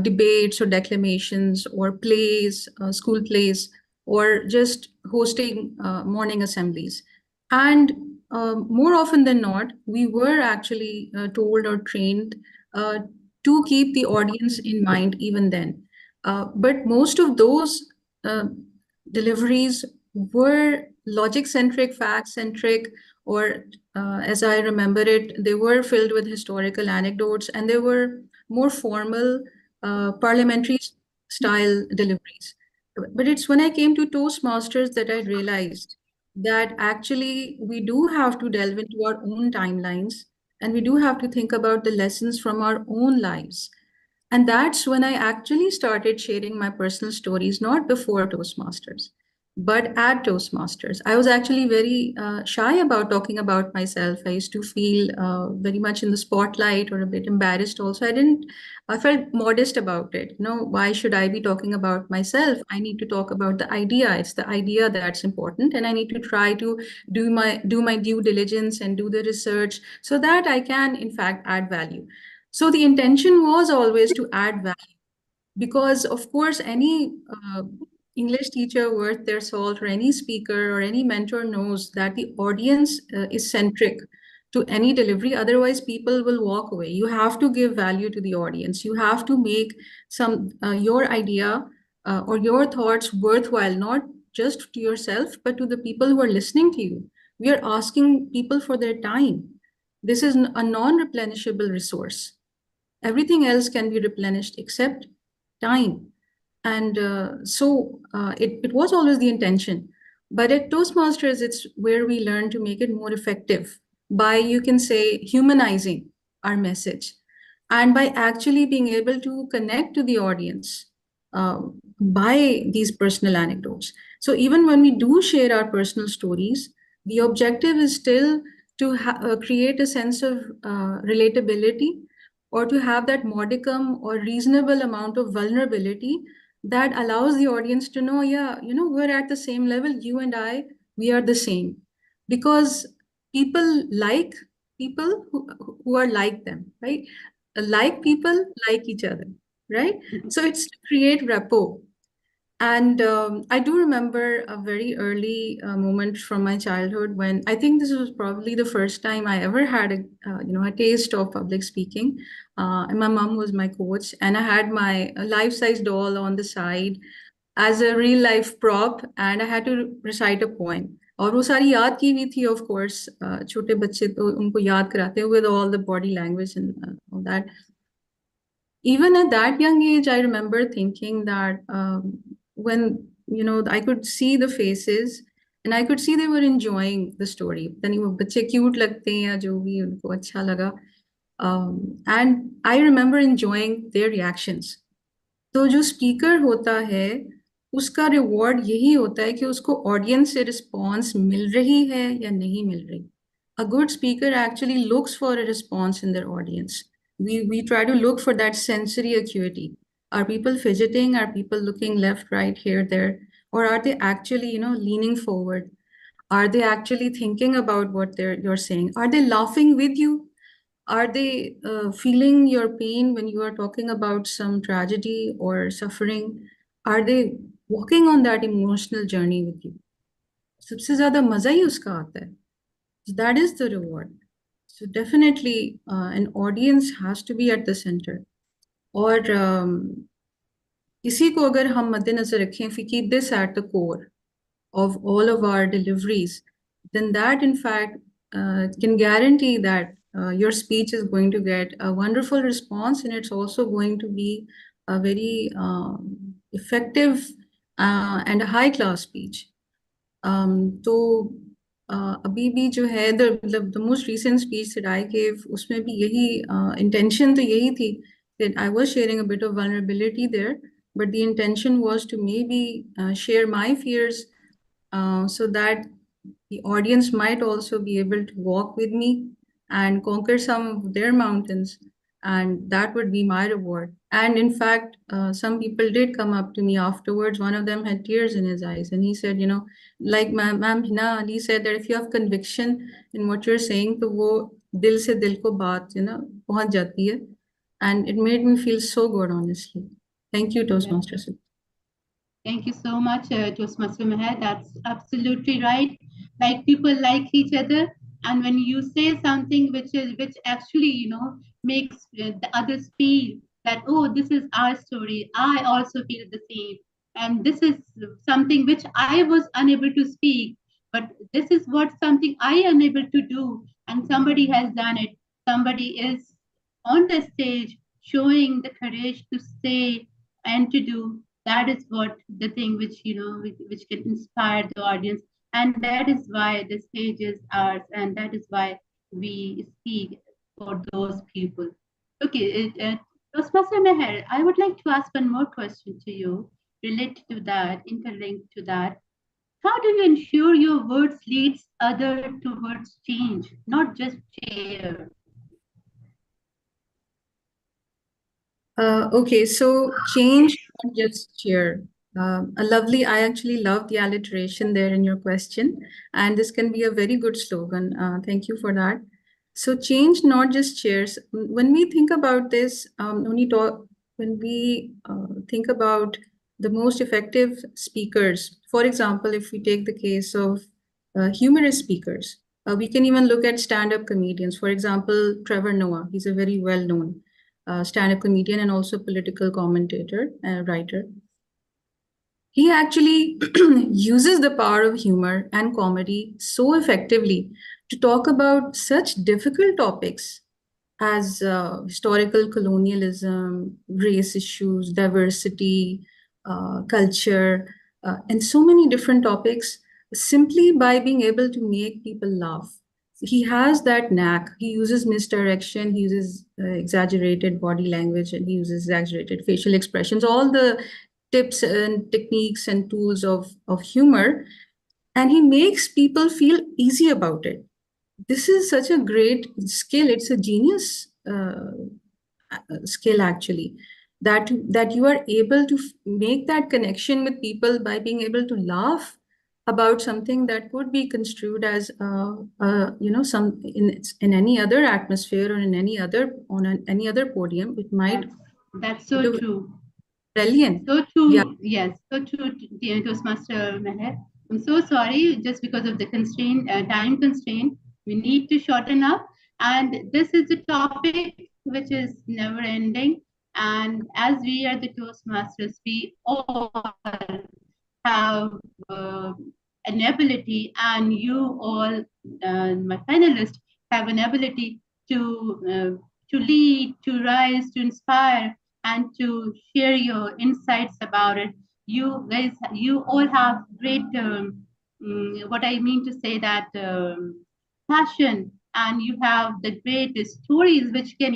debates or declamations or plays, school plays, or just hosting morning assemblies. And more often than not, we were actually told or trained to keep the audience in mind even then. But most of those deliveries were logic-centric, fact-centric, or as I remember it, they were filled with historical anecdotes, and they were more formal, parliamentary style deliveries. But it's when I came to Toastmasters that I realized that actually we do have to delve into our own timelines and we do have to think about the lessons from our own lives. And that's when I actually started sharing my personal stories, not before Toastmasters, but at Toastmasters. I was actually very shy about talking about myself. I used to feel very much in the spotlight or a bit embarrassed also. I felt modest about it. Why should I be talking about myself? I need to talk about the idea. It's the idea that's important. And I need to try to do my due diligence and do the research so that I can, in fact, add value. So the intention was always to add value, because of course any English teacher worth their salt or any speaker or any mentor knows that the audience is centric to any delivery. Otherwise, people will walk away. You have to give value to the audience. You have to make your idea or your thoughts worthwhile, not just to yourself, but to the people who are listening to you. We are asking people for their time. This is a non-replenishable resource. Everything else can be replenished except time. And it was always the intention. But at Toastmasters, it's where we learn to make it more effective by, you can say, humanizing our message and by actually being able to connect to the audience by these personal anecdotes. So even when we do share our personal stories, the objective is still to create a sense of relatability, or to have that modicum or reasonable amount of vulnerability that allows the audience to know, yeah, we're at the same level, you and I, we are the same. Because people like people who are like them, right? Like people like each other, right? So it's to create rapport. And I do remember a very early moment from my childhood when I think this was probably the first time I ever had a taste of public speaking. And my mom was my coach, and I had my life-size doll on the side as a real life prop, and I had to recite a poem. और वो सारी याद की हुई थी, of course. छोटे बच्चे तो उनको याद कराते हैं with all the body language and all that. Even at that young age, I remember thinking that when I could see the faces and I could see they were enjoying the story. Then वो बच्चे cute लगते हैं या जो भी उनको अच्छा लगा. And I remember enjoying their reactions. तो जो स्पीकर होता है उसका रिवॉर्ड यही होता है कि उसको ऑडियंस से रिस्पॉन्स मिल रही है या नहीं मिल रही. A good speaker actually looks for a response in their audience. We try to look for that sensory acuity. Are people fidgeting? Are people looking left, right, here, there? Or are they actually, leaning forward? Are they actually thinking about what you're saying? Are they laughing with you? Are they feeling your pain when you are talking about some tragedy or suffering? Are they walking on that emotional journey with you? सबसे ज़्यादा मज़ा ही उसका आता है. So that is the reward. So definitely an audience has to be at the center. और इसी को अगर हम मद्देनजर रखें, if we keep this at the core of all of our deliveries, then that in fact can guarantee that your speech is going to get a wonderful response, and it's also going to be a very effective and a high class speech. तो अभी भी जो है the most recent speech that I gave, उसमें भी यही intention तो यही थी that I was sharing a bit of vulnerability there, but the intention was to maybe share my fears so that the audience might also be able to walk with me and conquer some of their mountains, and that would be my reward. And in fact, some people did come up to me afterwards. One of them had tears in his eyes, and he said, like Ma'am Hina Ali said, that if you have conviction in what you're saying, तो वो दिल से दिल को बात पहुंच जाती है. And it made me feel so good, honestly. Thank you, Toastmasters. Thank you so much, Toastmaster Meher. That's absolutely right. Like, people like each other, and when you say something which actually makes the others feel that, oh, this is our story, I also feel the same, and this is something which I was unable to speak, but this is what something I am unable to do, and somebody has done it. Somebody is on the stage showing the courage to say and to do. That is what the thing which which can inspire the audience, and that is why the stage is ours, and that is why we speak for those people. Okay, Toastmaster Meher, I would like to ask one more question to you related to that, interlinked to that. How do you ensure your words leads other towards change, not just cheer? Okay, so change, not just cheer. I actually love the alliteration there in your question, and this can be a very good slogan. Thank you for that. So change, not just cheers. When we think about this, when we think about the most effective speakers, for example, if we take the case of humorous speakers, we can even look at stand-up comedians. For example, Trevor Noah, he's a very well-known stand-up comedian and also political commentator, writer. He actually uses the power of humor and comedy so effectively to talk about such difficult topics as historical colonialism, race issues, diversity, culture, and so many different topics simply by being able to make people laugh. He has that knack. He uses misdirection, he uses exaggerated body language, and he uses exaggerated facial expressions, all the tips and techniques and tools of humor, and he makes people feel easy about it. This is such a great skill. It's a genius skill, actually, that you are able to make that connection with people by being able to laugh about something that could be construed as some in any other atmosphere or in any other any other podium. It might. That's so true. Brilliant. So true. Yeah. Yes, so true, dear Toastmaster Meher. I'm so sorry, just because of the constraint, time constraint, we need to shorten up. And this is a topic which is never ending. And as we are the Toastmasters, we all have an ability, and you all, my panelists, have an ability to lead, to rise, to inspire, and to share your insights about it. You guys, you all have great, what I mean to say that passion, and you have the great stories which can,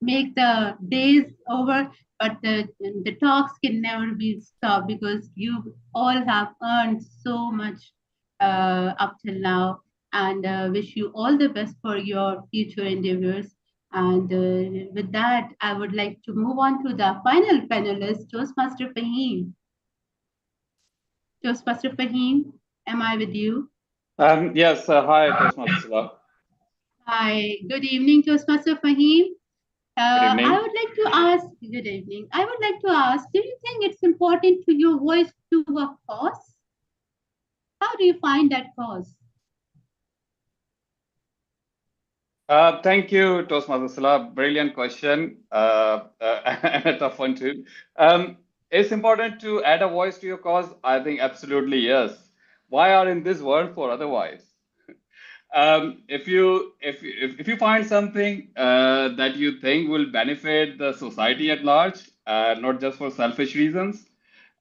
make the days over, but the talks can never be stopped because you all have earned so much up till now, and wish you all the best for your future endeavors. And with that, I would like to move on to the final panelist, Toastmaster Fahim. Toastmaster Fahim, am I with you? Yes, hi, Toastmaster. Hi, good evening, Toastmaster Fahim. evening. I would like to ask, good evening. I would like to ask, do you think it's important to your voice to a cause? How do you find that cause? Thank you, Toastmaster Salah. Brilliant question. And a tough one too. It's important to add a voice to your cause. I think absolutely yes. Why are in this world for otherwise? If you find something that you think will benefit the society at large, not just for selfish reasons,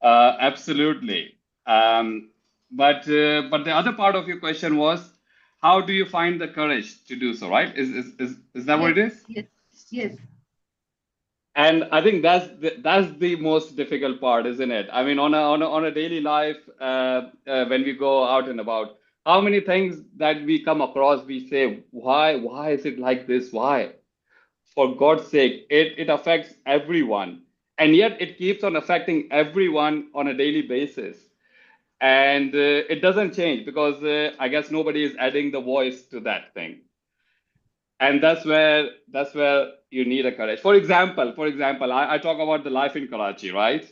absolutely. But the other part of your question was, how do you find the courage to do so? Right? Is that what it is? Yes. Yes. And I think that's the most difficult part, isn't it? I mean, on a daily life, when we go out and about, how many things that we come across, we say, why is it like this? Why? For God's sake, it affects everyone, and yet it keeps on affecting everyone on a daily basis, and it doesn't change because I guess nobody is adding the voice to that thing. And that's where you need a courage. For example, I talk about the life in Karachi, right?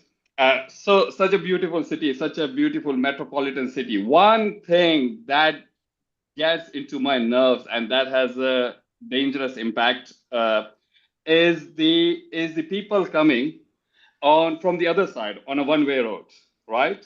So such a beautiful city, such a beautiful metropolitan city. One thing that gets into my nerves and that has a dangerous impact is the people coming on from the other side on a one-way road, right?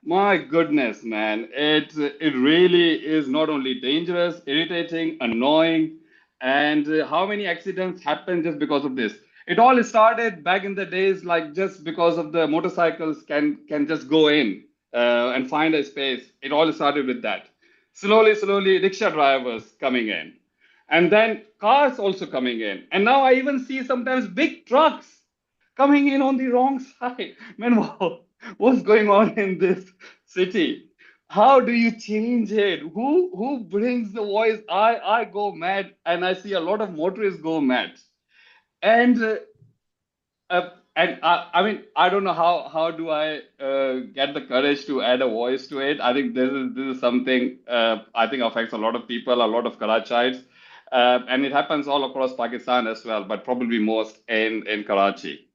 My goodness, man, it really is not only dangerous, irritating, annoying, and how many accidents happen just because of this? It all started back in the days, like just because of the motorcycles can just go in and find a space. It all started with that. Slowly, rickshaw drivers coming in. And then cars also coming in. And now I even see sometimes big trucks coming in on the wrong side. Man, what's going on in this city? How do you change it? Who brings the voice? I go mad, and I see a lot of motorists go mad. And I mean, I don't know how do I get the courage to add a voice to it. I think this is something I think affects a lot of people, a lot of Karachites, and it happens all across Pakistan as well, but probably most in Karachi.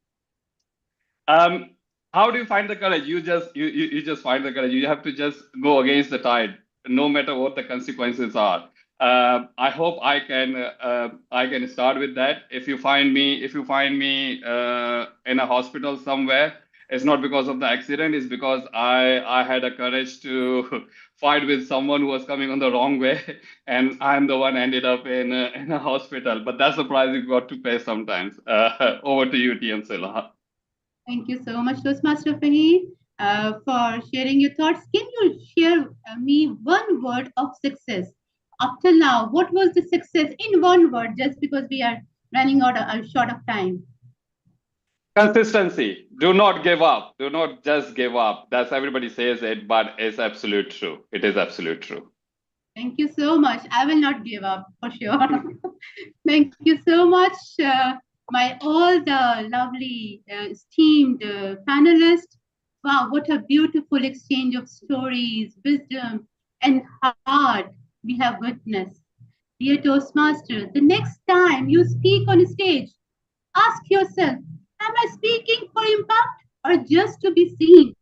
How do you find the courage? You just find the courage. You have to just go against the tide, no matter what the consequences are. I hope I can start with that. If you find me in a hospital somewhere, it's not because of the accident. It's because I had a courage to fight with someone who was coming on the wrong way, and I'm the one ended up in a hospital. But that's the price you've got to pay sometimes. Over to you, TM Sila. Thank you so much, Toastmaster Fahim, for sharing your thoughts. Can you share me one word of success? Up till now, what was the success in one word, just because we are running out short of time? Consistency. Do not give up. Do not just give up. That's everybody says it, but it's absolute true. It is absolute true. Thank you so much. I will not give up for sure. Thank you so much, my all the lovely esteemed panelists. Wow, what a beautiful exchange of stories, wisdom, and heart we have witnessed. Dear Toastmasters, the next time you speak on stage, ask yourself, am I speaking for impact or just to be seen?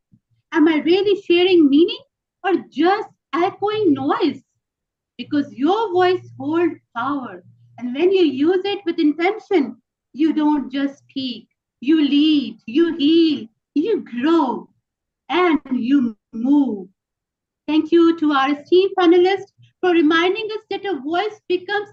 Am I really sharing meaning or just echoing noise? Because your voice holds power. And when you use it with intention, you don't just speak, you lead, you heal, you grow, and you move. Thank you to our esteemed panelists for reminding us that a voice becomes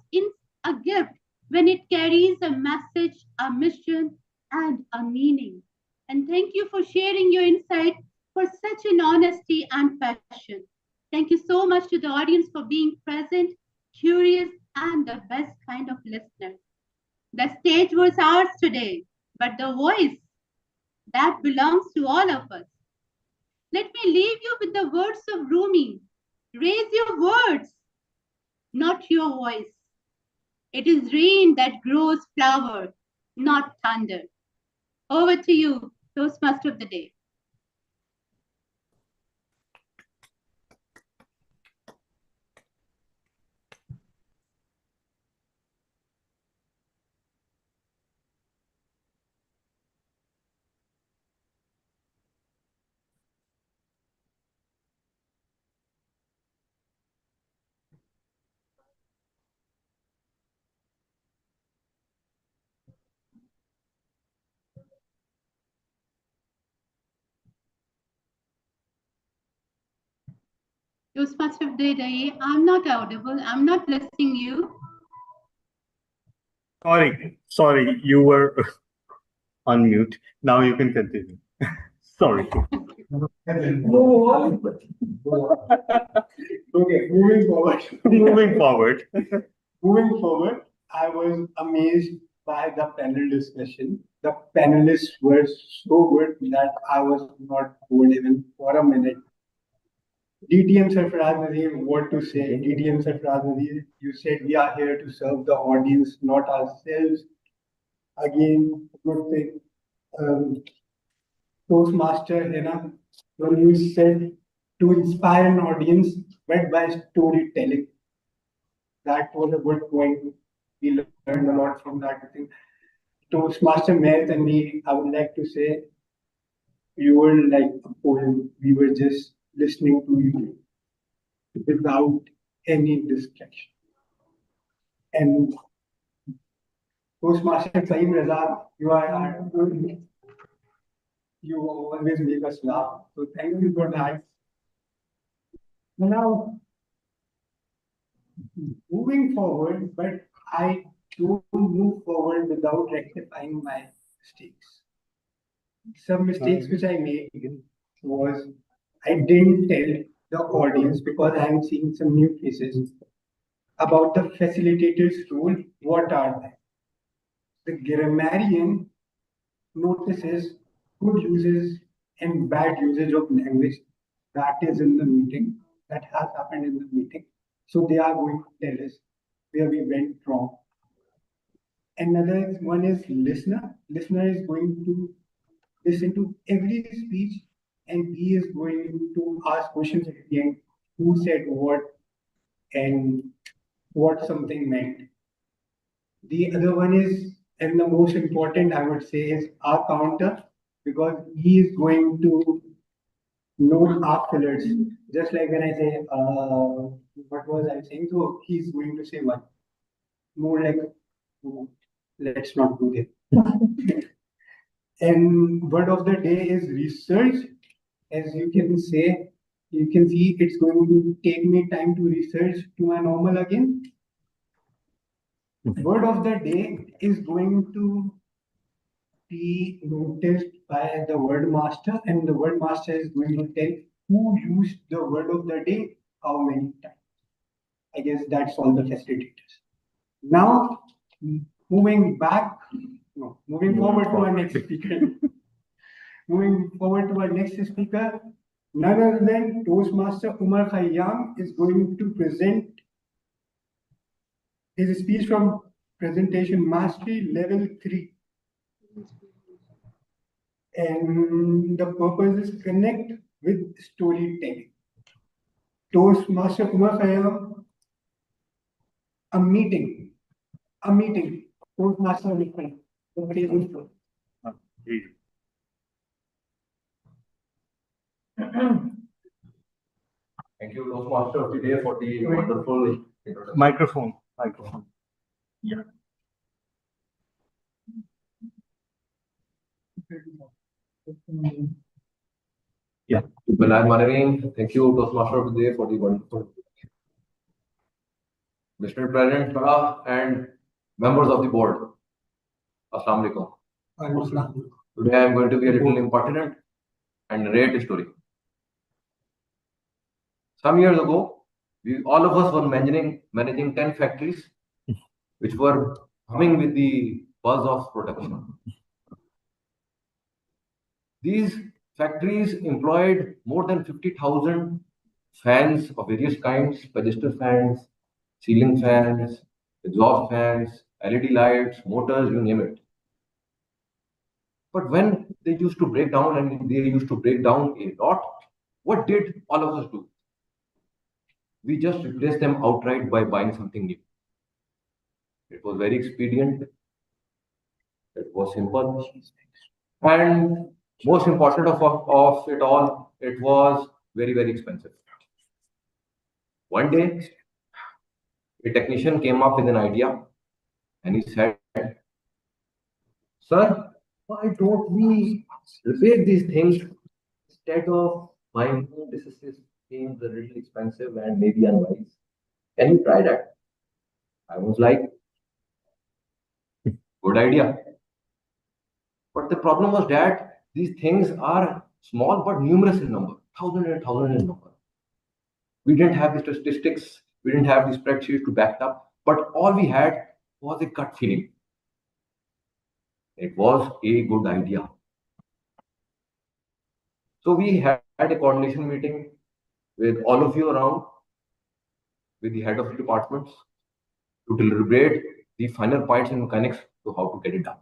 a gift when it carries a message, a mission, and a meaning. And thank you for sharing your insight for such an honesty and passion. Thank you so much to the audience for being present, curious, and the best kind of listener. The stage was ours today, but the voice, that belongs to all of us. Let me leave you with the words of Rumi. Raise your words, not your voice. It is rain that grows flower, not thunder. Over to you, Toastmaster of the Day. Toastmaster of the Day, I'm not audible. I'm not listening you. Sorry, you were on mute. Now you can continue. Sorry. Okay, moving forward. Moving forward. Moving forward, I was amazed by the panel discussion. The panelists were so good that I was not bored even for a minute. DTM Sarfaraz Nadeem, what to say? DTM Sarfaraz Nadeem, you said we are here to serve the audience, not ourselves. Again, good thing. Toastmaster, when you said to inspire an audience, but by storytelling. That was a good point. We learned a lot from that thing. Toastmaster Mehmet and me, I would like to say, you were like a poem. We were just listening to you without any distraction. And Toastmaster Saeem Raza, you always make us laugh. So thank you for that. Now, moving forward, but I don't move forward without rectifying my mistakes. Some mistakes which I made was I didn't tell the audience because I'm seeing some new faces. about the facilitator's role. What are they? The grammarian notices good uses and bad usage of language that is in the meeting, that has happened in the meeting. So they are going to tell us where we went wrong. Another one is listener. Listener is going to listen to every speech and he is going to ask questions at the end. Who said what and what something meant. The other one is, and the most important, I would say, is our counter, because he is going to note our fillers. Just like when I say, what was I saying? So he's going to say one. More like, let's not do that. And word of the day is research. As you can say, you can see it's going to take me time to research to my normal again. Word of the day is going to be noticed by the word master, and the word master is going to tell who used the word of the day how many times. I guess that's all the facilitators. Now, moving forward to our next speaker. Moving forward to our next speaker, none other than Toastmaster Umar Khayyam is going to present his speech from Presentation Mastery Level 3. And the purpose is connect with storytelling. Toastmaster Umar Khayyam, a meeting. Toastmaster meeting. Thank you, Toastmaster, today for the wonderful Microphone. Yeah. Yeah. Thank you, Toastmaster, today for the wonderful. Mr. President and members of the board, Assalamu alaikum. Today I am going to be a little impertinent and narrate a story. Some years ago, all of us were managing 10 factories, which were humming with the buzz of production. These factories employed more than 50,000 fans of various kinds, pedestal fans, ceiling fans, exhaust fans, LED lights, motors, you name it. But when they used to break down, and they used to break down a lot, what did all of us do? We just replaced them outright by buying something new. It was very expedient. It was simple. And most important of it all, it was very, very expensive. One day, a technician came up with an idea and he said, "Sir, why don't we repair these things instead of buying new? This seems a little expensive and maybe unwise. Can you try that?" I was like, good idea. But the problem was that these things are small but numerous in number, thousands and thousands in number. We didn't have the statistics, we didn't have the spreadsheet to back it up, but all we had was a gut feeling. It was a good idea. So we had a coordination meeting with all of you around, with the head of the departments, to deliberate the final points and mechanics to how to get it done.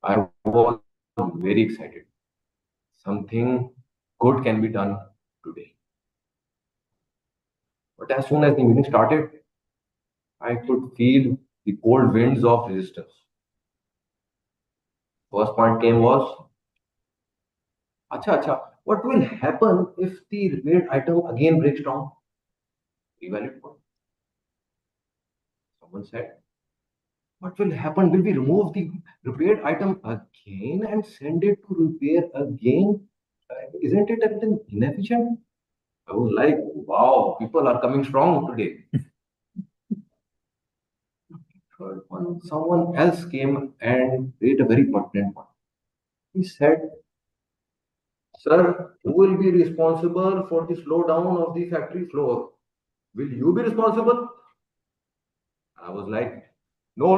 I was very excited. Something good can be done today. But as soon as the meeting started, I could feel the cold winds of resistance. First point came was, Acha, what will happen if the repaired item again breaks down? Evaluate point. Someone said, what will happen? Will we remove the repaired item again and send it to repair again? Isn't it a little inefficient? I was like, wow, people are coming strong today. Third one, someone else came and made a very pertinent one. He said, "Sir, who will be responsible for the slowdown of the factory floor? will you be responsible? I was like, no,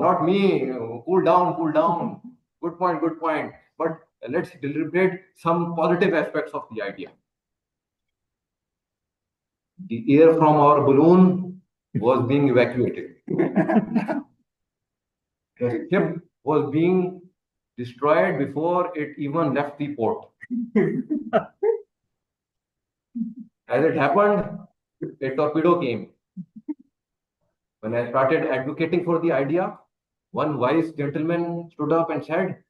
not me. Cool down, cool down. Good point, good point. But let's deliberate some positive aspects of the idea. The air from our balloon was being evacuated. The ship was being destroyed before it even left the port. As it happened, a torpedo came. When I started advocating for the idea, one wise gentleman stood up and said,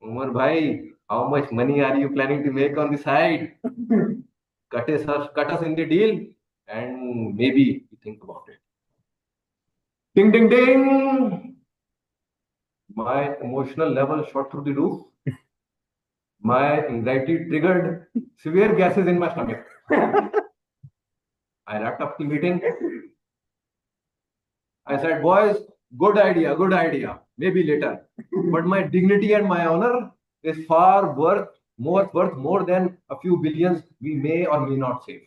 Umar bhai, how much money are you planning to make on the side? Cut us in the deal and maybe we think about it. Ding, ding, ding! My emotional level shot through the roof. My anxiety triggered severe gases in my stomach. I wrapped up the meeting. I said, boys, good idea, maybe later. But my dignity and my honor is far worth more than a few billions we may or may not save.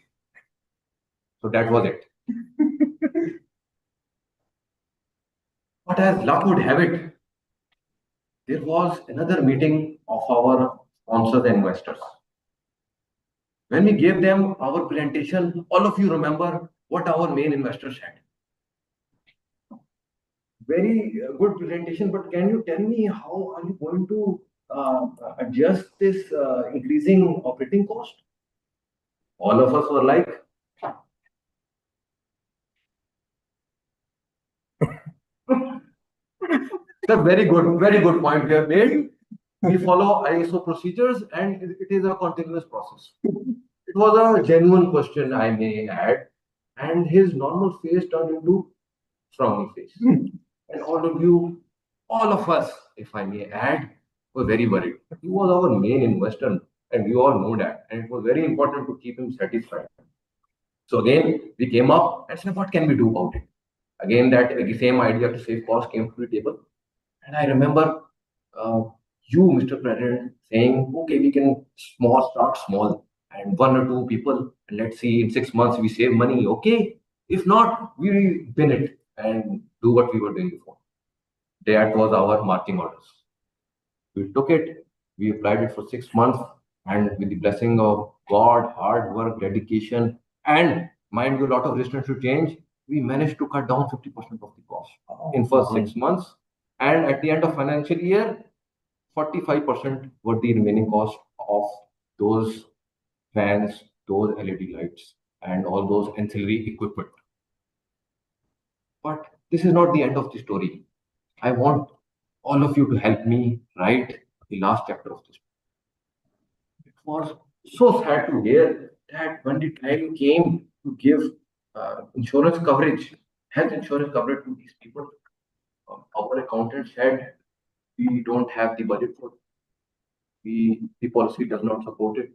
So that was it. But as luck would have it, there was another meeting of our sponsors and investors. When we gave them our presentation, all of you remember what our main investors said. Very good presentation, but can you tell me how are you going to adjust this increasing operating cost? All of us were like, it's a very good point we have made. We follow ISO procedures and it is a continuous process. It was a genuine question, I may add, and his normal face turned into frowny face. And all of us, if I may add, were very worried. He was our main investor, and we all know that. And it was very important to keep him satisfied. So again, we came up and said, what can we do about it? Again, that same idea to save cost came to the table. And I remember you, Mr. President, saying, okay, we can start small and one or two people, and let's see in 6 months we save money. Okay. If not, we bin it and do what we were doing before. That was our marching orders. We took it, we applied it for 6 months, and with the blessing of God, hard work, dedication, and mind you, a lot of resistance to change, we managed to cut down 50% of the cost in first 6 months. And at the end of financial year, 45% were the remaining cost of those fans, those LED lights, and all those ancillary equipment. But this is not the end of the story. I want all of you to help me write the last chapter of this. It was so sad to hear that when the time came to give insurance coverage, health insurance coverage to these people, our accountant said, we don't have the budget for it. The policy does not support it.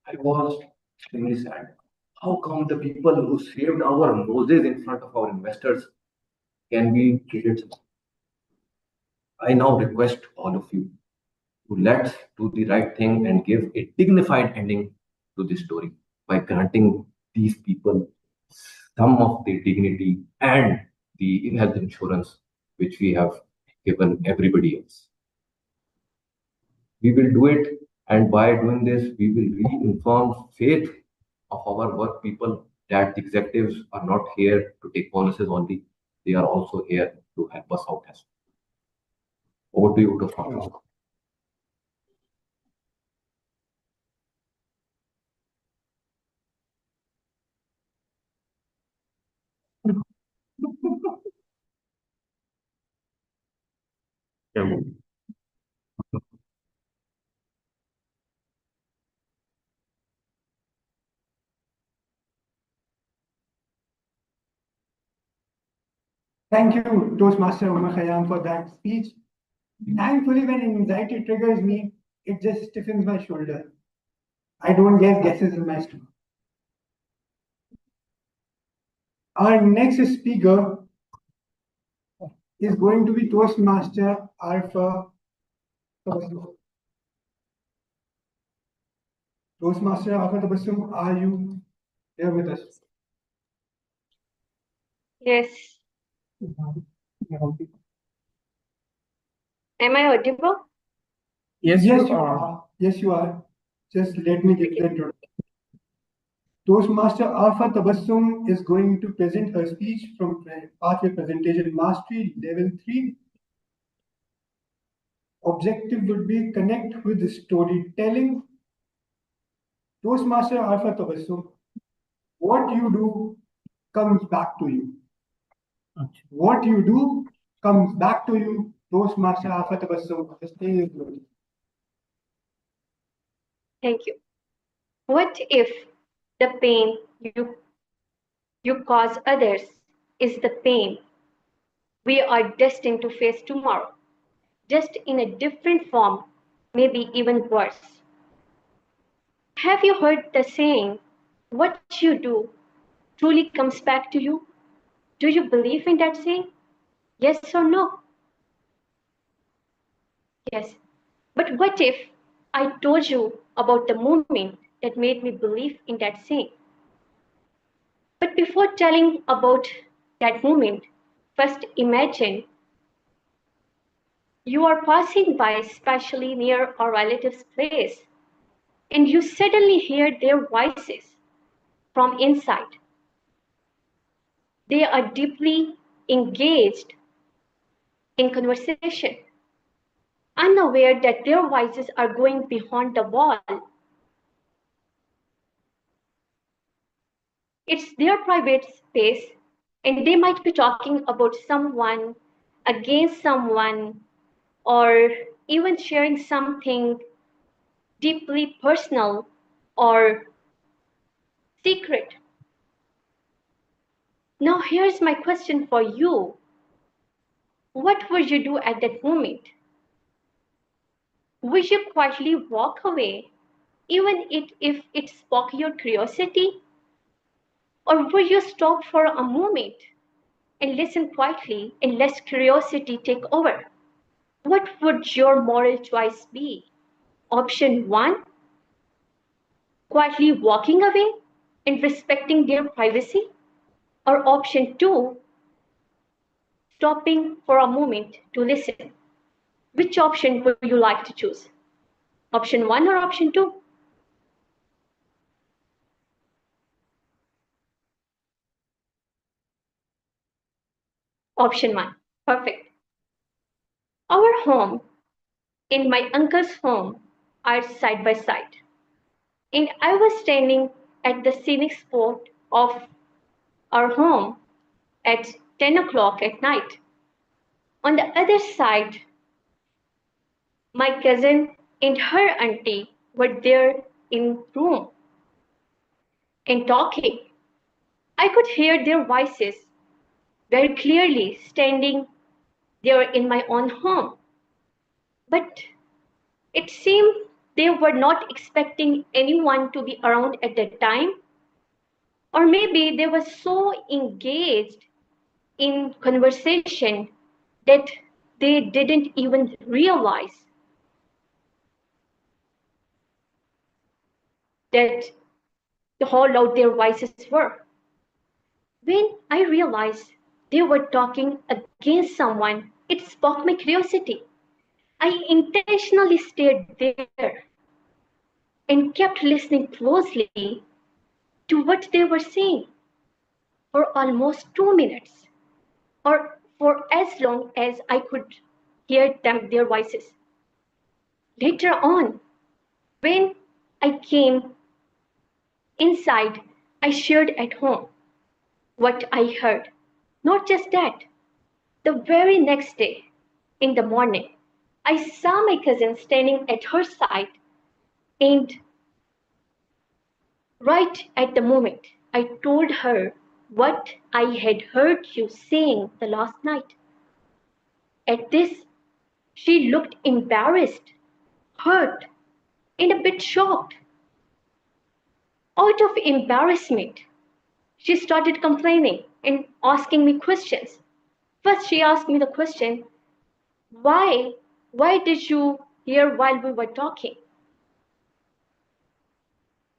I was extremely sad. How come the people who saved our noses in front of our investors can be treated so? I now request all of you to let's do the right thing and give a dignified ending to this story by granting these people some of the dignity and the health insurance which we have given everybody else. We will do it, and by doing this, we will reaffirm faith of our work people that the executives are not here to take bonuses only, they are also here to help us out as well. Over to you, Toastmasters. Thank you, Toastmaster Umar Khayyam, for that speech. Thankfully, when anxiety triggers me, it just stiffens my shoulder. I don't get guesses in my stomach. Our next speaker is going to be Toastmaster Arfa. Toastmaster Arfa Tabassum, are you They're with us. Yes. Am I audible? Yes, you are. Yes, you are. Just let me give the introduction. Toastmaster Alpha Tabassum is going to present her speech from Pathway Presentation Mastery Level 3. Objective would be connect with storytelling. Toastmaster Alpha Tabassum, what you do comes back to you. What you do comes back to you. Toastmaster Alpha Tabassum, the stage is yours. Thank you. What if the pain you cause others is the pain we are destined to face tomorrow, just in a different form, maybe even worse? Have you heard the saying, what you do truly comes back to you? Do you believe in that saying? Yes or no? Yes. But what if I told you about the moment that made me believe in that saying? But before telling about that moment, first imagine you are passing by, especially near a relative's place, and you suddenly hear their voices from inside. They are deeply engaged in conversation, unaware that their voices are going beyond the wall. It's their private space, and they might be talking about someone, against someone, or even sharing something deeply personal or secret. Now, here's my question for you. What would you do at that moment? Would you quietly walk away, even if it sparked your curiosity? Or would you stop for a moment and listen quietly and let curiosity take over? What would your moral choice be? Option one, quietly walking away and respecting their privacy? Or option two, stopping for a moment to listen? Which option would you like to choose? Option one or option two? Option one. Perfect. Our home and my uncle's home are side by side. And I was standing at the scenic spot of our home at 10 o'clock at night. On the other side, my cousin and her auntie were there in room and talking. I could hear their voices very clearly standing there in my own home. But it seemed they were not expecting anyone to be around at that time. Or maybe they were so engaged in conversation that they didn't even realize that how loud their voices were. When I realized they were talking against someone, it sparked my curiosity. I intentionally stayed there and kept listening closely to what they were saying for almost 2 minutes, or for as long as I could hear their voices. Later on, when I came inside, I shared at home what I heard. Not just that, the very next day, in the morning, I saw my cousin standing at her side, and right at the moment, I told her what I had heard you saying the last night. At this, she looked embarrassed, hurt, and a bit shocked. Out of embarrassment, she started complaining and asking me questions. First, she asked me the question, why? Why did you hear while we were talking?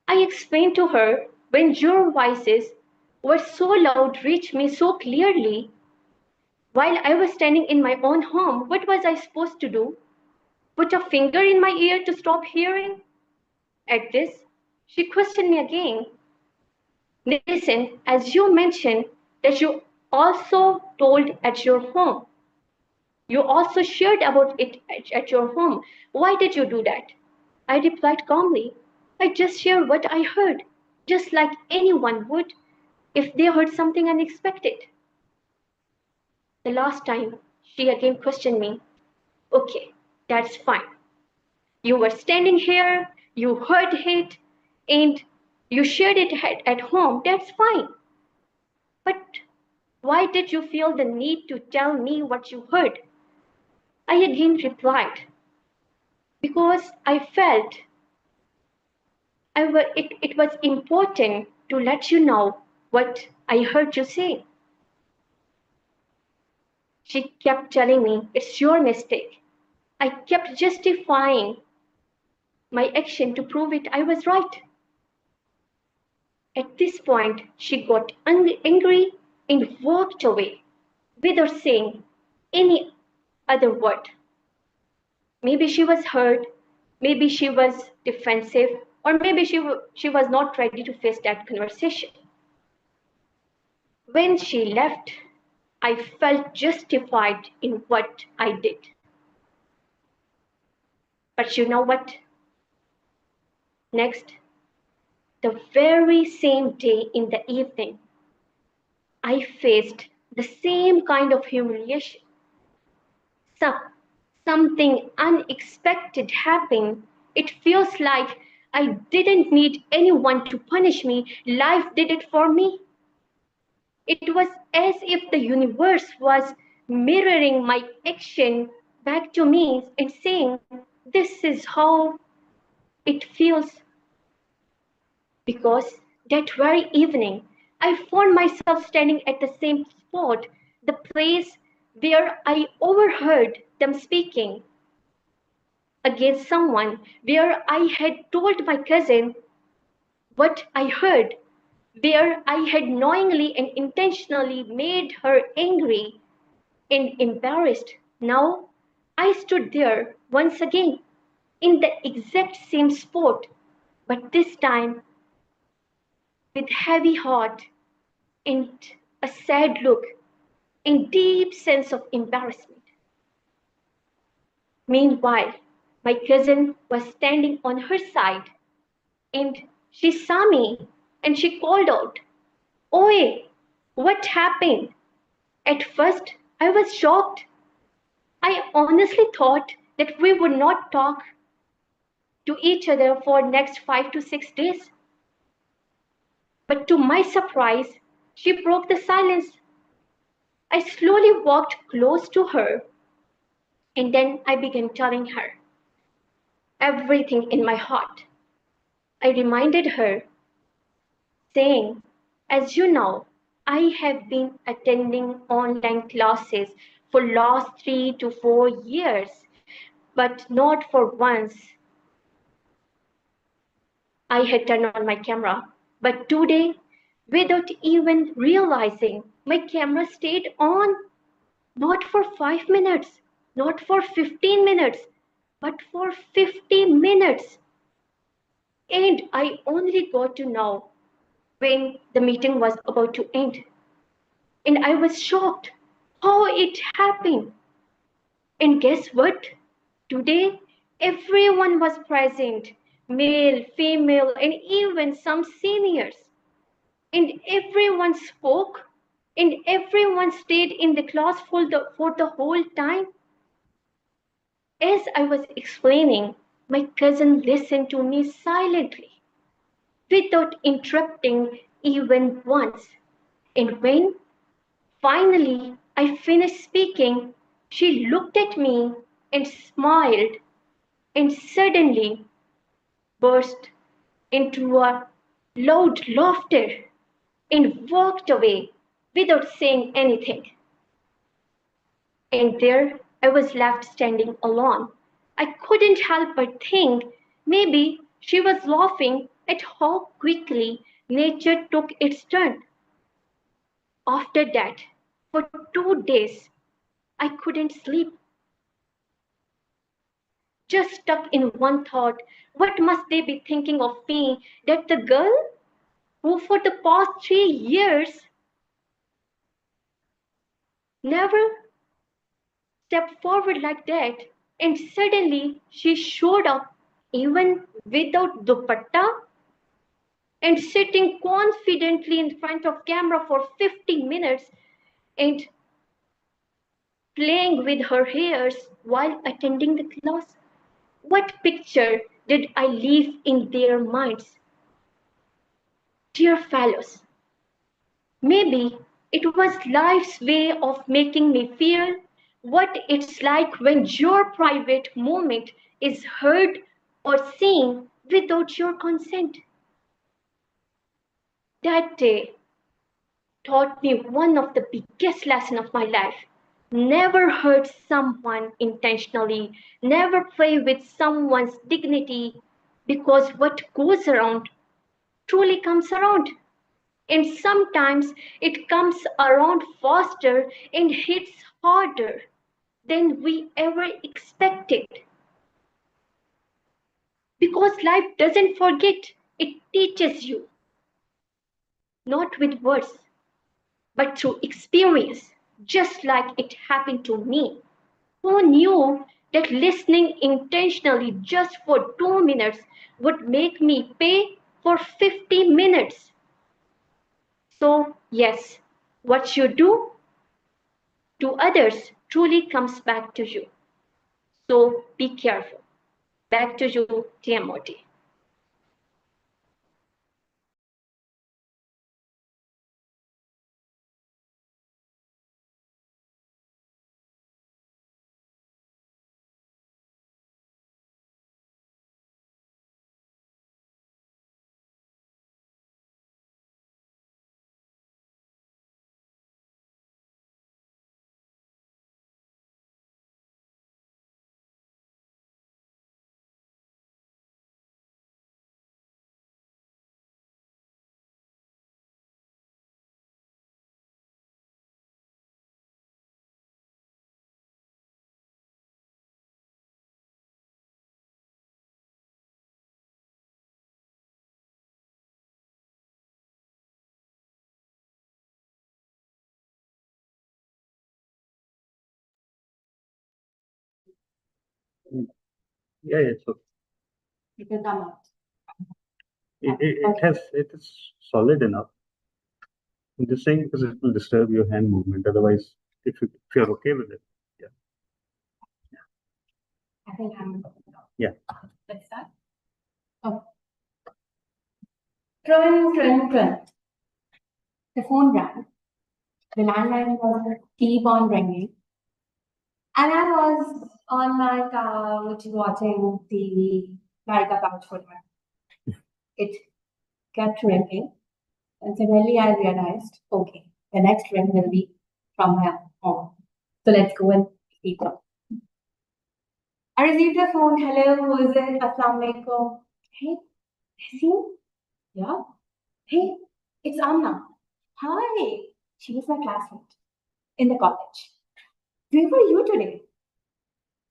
I explained to her when your voices were so loud, reached me so clearly. While I was standing in my own home, what was I supposed to do? Put a finger in my ear to stop hearing? At this, she questioned me again. Listen, as you mentioned that you also told at your home, you also shared about it at your home. Why did you do that? I replied calmly, I just shared what I heard, just like anyone would if they heard something unexpected. The last time, she again questioned me. Okay, that's fine. You were standing here, you heard it, and you shared it at home. That's fine. But why did you feel the need to tell me what you heard? I again replied, because I felt it was important to let you know what I heard you say. She kept telling me, it's your mistake. I kept justifying my action to prove it I was right. At this point, she got angry and walked away without saying any other word. Maybe she was hurt, maybe she was defensive, or maybe she was not ready to face that conversation. When she left, I felt justified in what I did. But you know what? Next, the very same day in the evening, I faced the same kind of humiliation. Something unexpected happened. It feels like I didn't need anyone to punish me. Life did it for me. It was as if the universe was mirroring my action back to me and saying, this is how it feels. Because that very evening, I found myself standing at the same spot, the place where I overheard them speaking against someone, where I had told my cousin what I heard, where I had knowingly and intentionally made her angry and embarrassed. Now I stood there once again in the exact same spot, but this time with heavy heart and a sad look and deep sense of embarrassment. Meanwhile, my cousin was standing on her side and she saw me and she called out, Oi, what happened? At first, I was shocked. I honestly thought that we would not talk to each other for next 5 to 6 days. But to my surprise, she broke the silence. I slowly walked close to her and then I began telling her everything in my heart. I reminded her, saying, as you know, I have been attending online classes for last 3 to 4 years, but not for once I had turned on my camera. But today, without even realizing, my camera stayed on, not for 5 minutes, not for 15 minutes, but for 50 minutes. And I only got to know when the meeting was about to end. And I was shocked how it happened. And guess what? Today, everyone was present, male, female, and even some seniors. And everyone spoke, and everyone stayed in the class for the whole time. As I was explaining, my cousin listened to me silently, without interrupting even once. And when finally I finished speaking, she looked at me and smiled and suddenly burst into a loud laughter and walked away without saying anything. And there I was left standing alone. I couldn't help but think maybe she was laughing at how quickly nature took its turn. After that, for 2 days, I couldn't sleep. Just stuck in one thought. What must they be thinking of me? That the girl who for the past 3 years never stepped forward like that, and suddenly she showed up even without dupatta and sitting confidently in front of camera for 50 minutes and playing with her hairs while attending the class. What picture did I leave in their minds? Dear fellows, maybe it was life's way of making me feel what it's like when your private moment is heard or seen without your consent. That day taught me one of the biggest lessons of my life. Never hurt someone intentionally, never play with someone's dignity, because what goes around truly comes around. And sometimes it comes around faster and hits harder than we ever expected. Because life doesn't forget, it teaches you, not with words, but through experience, just like it happened to me. Who knew that listening intentionally just for 2 minutes would make me pay for 50 minutes? So, yes, what you do to others truly comes back to you. So, be careful. Back to you, Timothy. Yeah, it's okay. You can come out. It is solid enough. I'm just saying because it will disturb your hand movement. Otherwise, if you're okay with it, yeah. I think I'm. Yeah. Let's start. Oh. Trun, trun, trun. The phone rang. The landline was keep on ringing. And I was on my couch watching TV like a couch potato. It kept ringing. And suddenly I realized, okay, the next ring will be from my home. So let's go and speak up. I received a phone. Hello, who is it? Assalamu alaikum. Hey, is you? Yeah. Hey, it's Amna. Hi. She was my classmate in the college. Where were you today?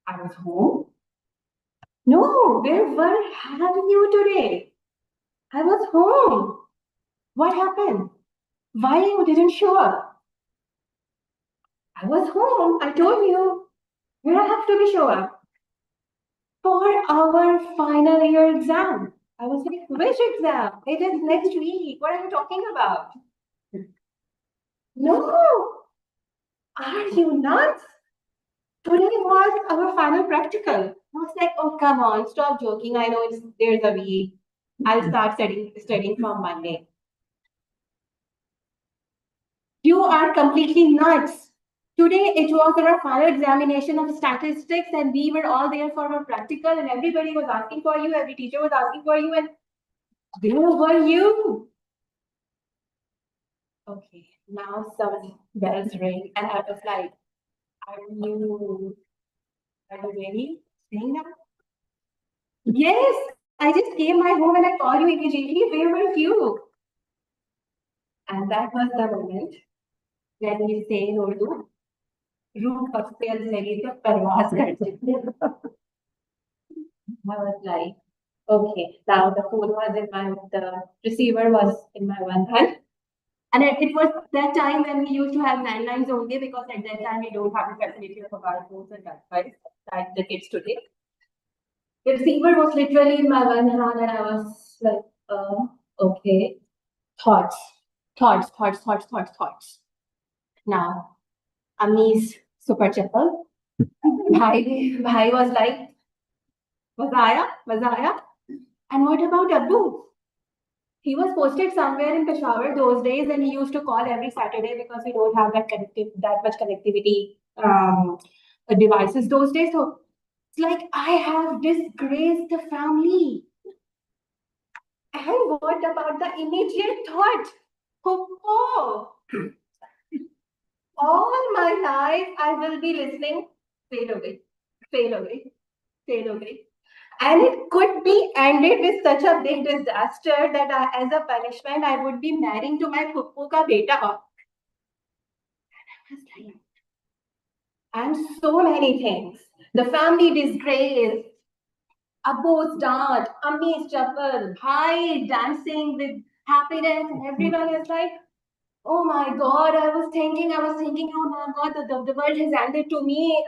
I was home. No, where were you today? I was home. What happened? Why you didn't show up? I was home. I told you. Where I have to be show up? For our final year exam. I was like, which exam? It is next week. What are you talking about? No. Are you nuts? Today was our final practical. I was like, oh, come on, stop joking. I know there's a week. I'll start studying from Monday. You are completely nuts. Today it was our final examination of statistics, and we were all there for our practical, and everybody was asking for you, every teacher was asking for you, and where were you? Okay, now some bells ring, and I was like, are you really saying that? Yes, I just came my home and I called you immediately. Where were you? And that was the moment when we say in Urdu, root of sales legi to parwaaz kar chukki. I was like, okay, now the phone was in the receiver was in my one hand. And it was that time when we used to have landlines only, because at that time we don't have the facility of mobile phones and Wi-Fi like the kids today. The receiver was literally in my one hand and I was like, okay, thoughts. Now, Ammi's super chapel. Bhai was like, Mazaya. And what about Abbu? He was posted somewhere in Peshawar those days, and he used to call every Saturday because we don't have that much connectivity devices those days. So it's like I have disgraced the family. And what about the immediate thought? Oh, all my life I will be listening. Fail away. And it could be ended with such a big disaster that as a punishment, I would be marrying to my puppu ka beta. And so many things. The family disgrace, Abbo's dance, Ammi's chapel, Bhai dancing with happiness, and everyone is like, oh my God, I was thinking, oh my God, the world has ended to me.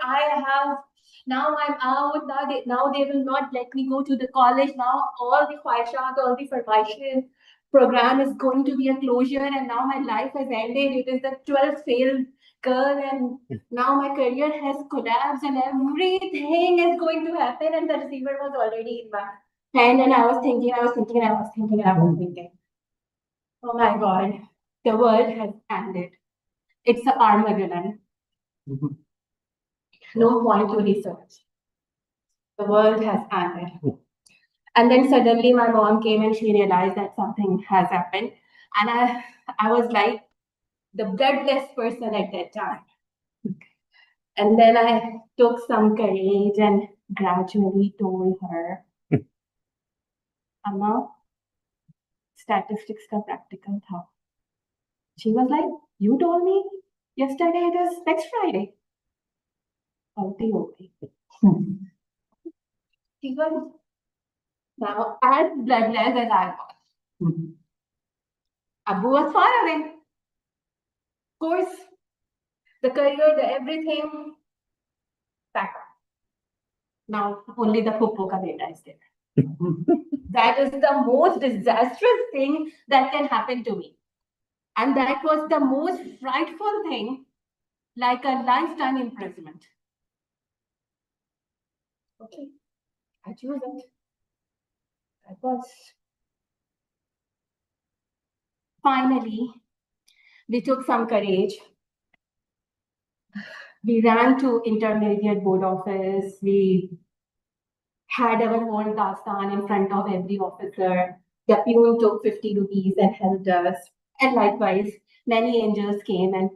Now I'm out, now they will not let me go to the college. Now all the Khwahishat, all the Farmaishes program is going to be a closure, and now my life has ended. It is the 12th failed girl, and now my career has collapsed, and everything is going to happen. And the receiver was already in my hand, and I was thinking, oh my God, the world has ended. It's an Armageddon. No point to research. The world has ended. And then suddenly my mom came and she realized that something has happened. And I was like the bloodless person at that time. And then I took some courage and gradually told her, Amma, statistics ka practical tha. She was like, you told me yesterday, it is next Friday. Okay. She was now as bloodless as I was. Abu was far away. Of course, the career, the everything, back up. Now only the puppo ka beta is there. That is the most disastrous thing that can happen to me. And that was the most frightful thing, like a lifetime imprisonment. Okay, I choose it. That was. Finally, we took some courage. We ran to intermediate board office. We had our own dastan in front of every officer. The peon took 50 rupees and helped us. And likewise, many angels came and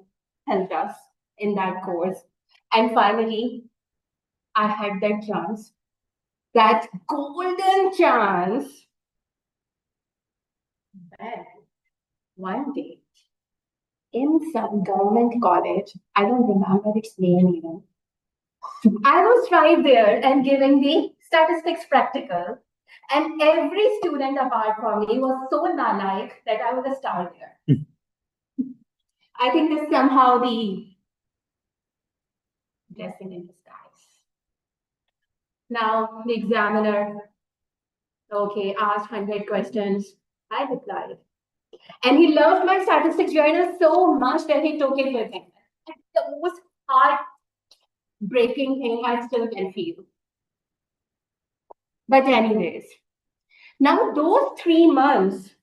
helped us in that course. And finally, I had that chance, that golden chance. Then, one day, in some government college, I don't remember its name even, I was right there and giving the statistics practical. And every student apart from me was so nalaik that I was a star there. I think this somehow the blessing in disguise. Now the examiner, okay, asked 100 questions. I replied. And he loved my statistics journal so much that he took it with him. It's the most heartbreaking thing I still can feel. But anyways, now those 3 months,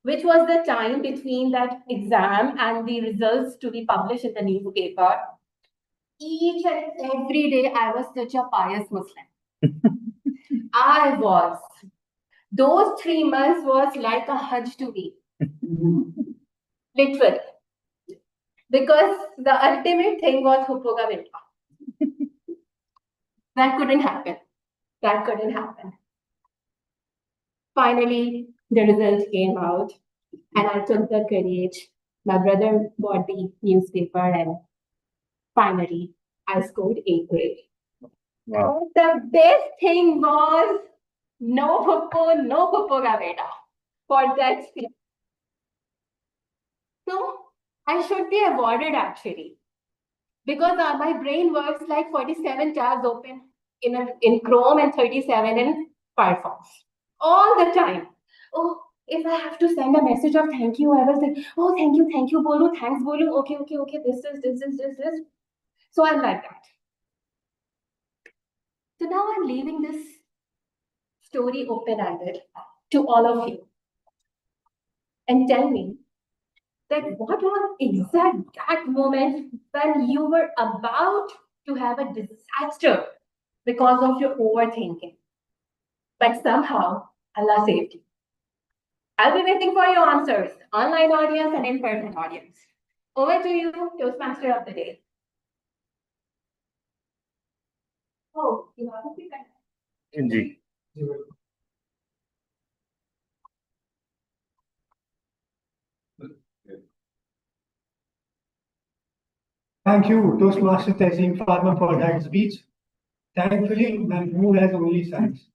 which was the time between that exam and the results to be published in the newspaper, each and every day I was such a pious Muslim. I was. Those 3 months was like a Hajj to me. Literally. Because the ultimate thing was Huppoga Vinta. That couldn't happen. Finally, the results came out. And I took the courage. My brother bought the newspaper, and finally, I scored 8th grade. Wow. The best thing was no popo ka beta for that speech. So I should be awarded actually, because my brain works like 47 tabs open in Chrome and 37 in Firefox all the time. Oh, if I have to send a message of thank you, I will say, oh, thank you, Bolu, thanks, Bolu. Okay, this. So I'm like that. So now I'm leaving this story open-ended to all of you. And tell me that what was exact that moment when you were about to have a disaster because of your overthinking, but somehow Allah saved you. I'll be waiting for your answers, online audience and in-person audience. Over to you, Toastmaster of the day. Oh, you have to pick Inji. Thank you, Toastmaster Tehseen Farmer, for that speech. Thankfully, my mood has only signs.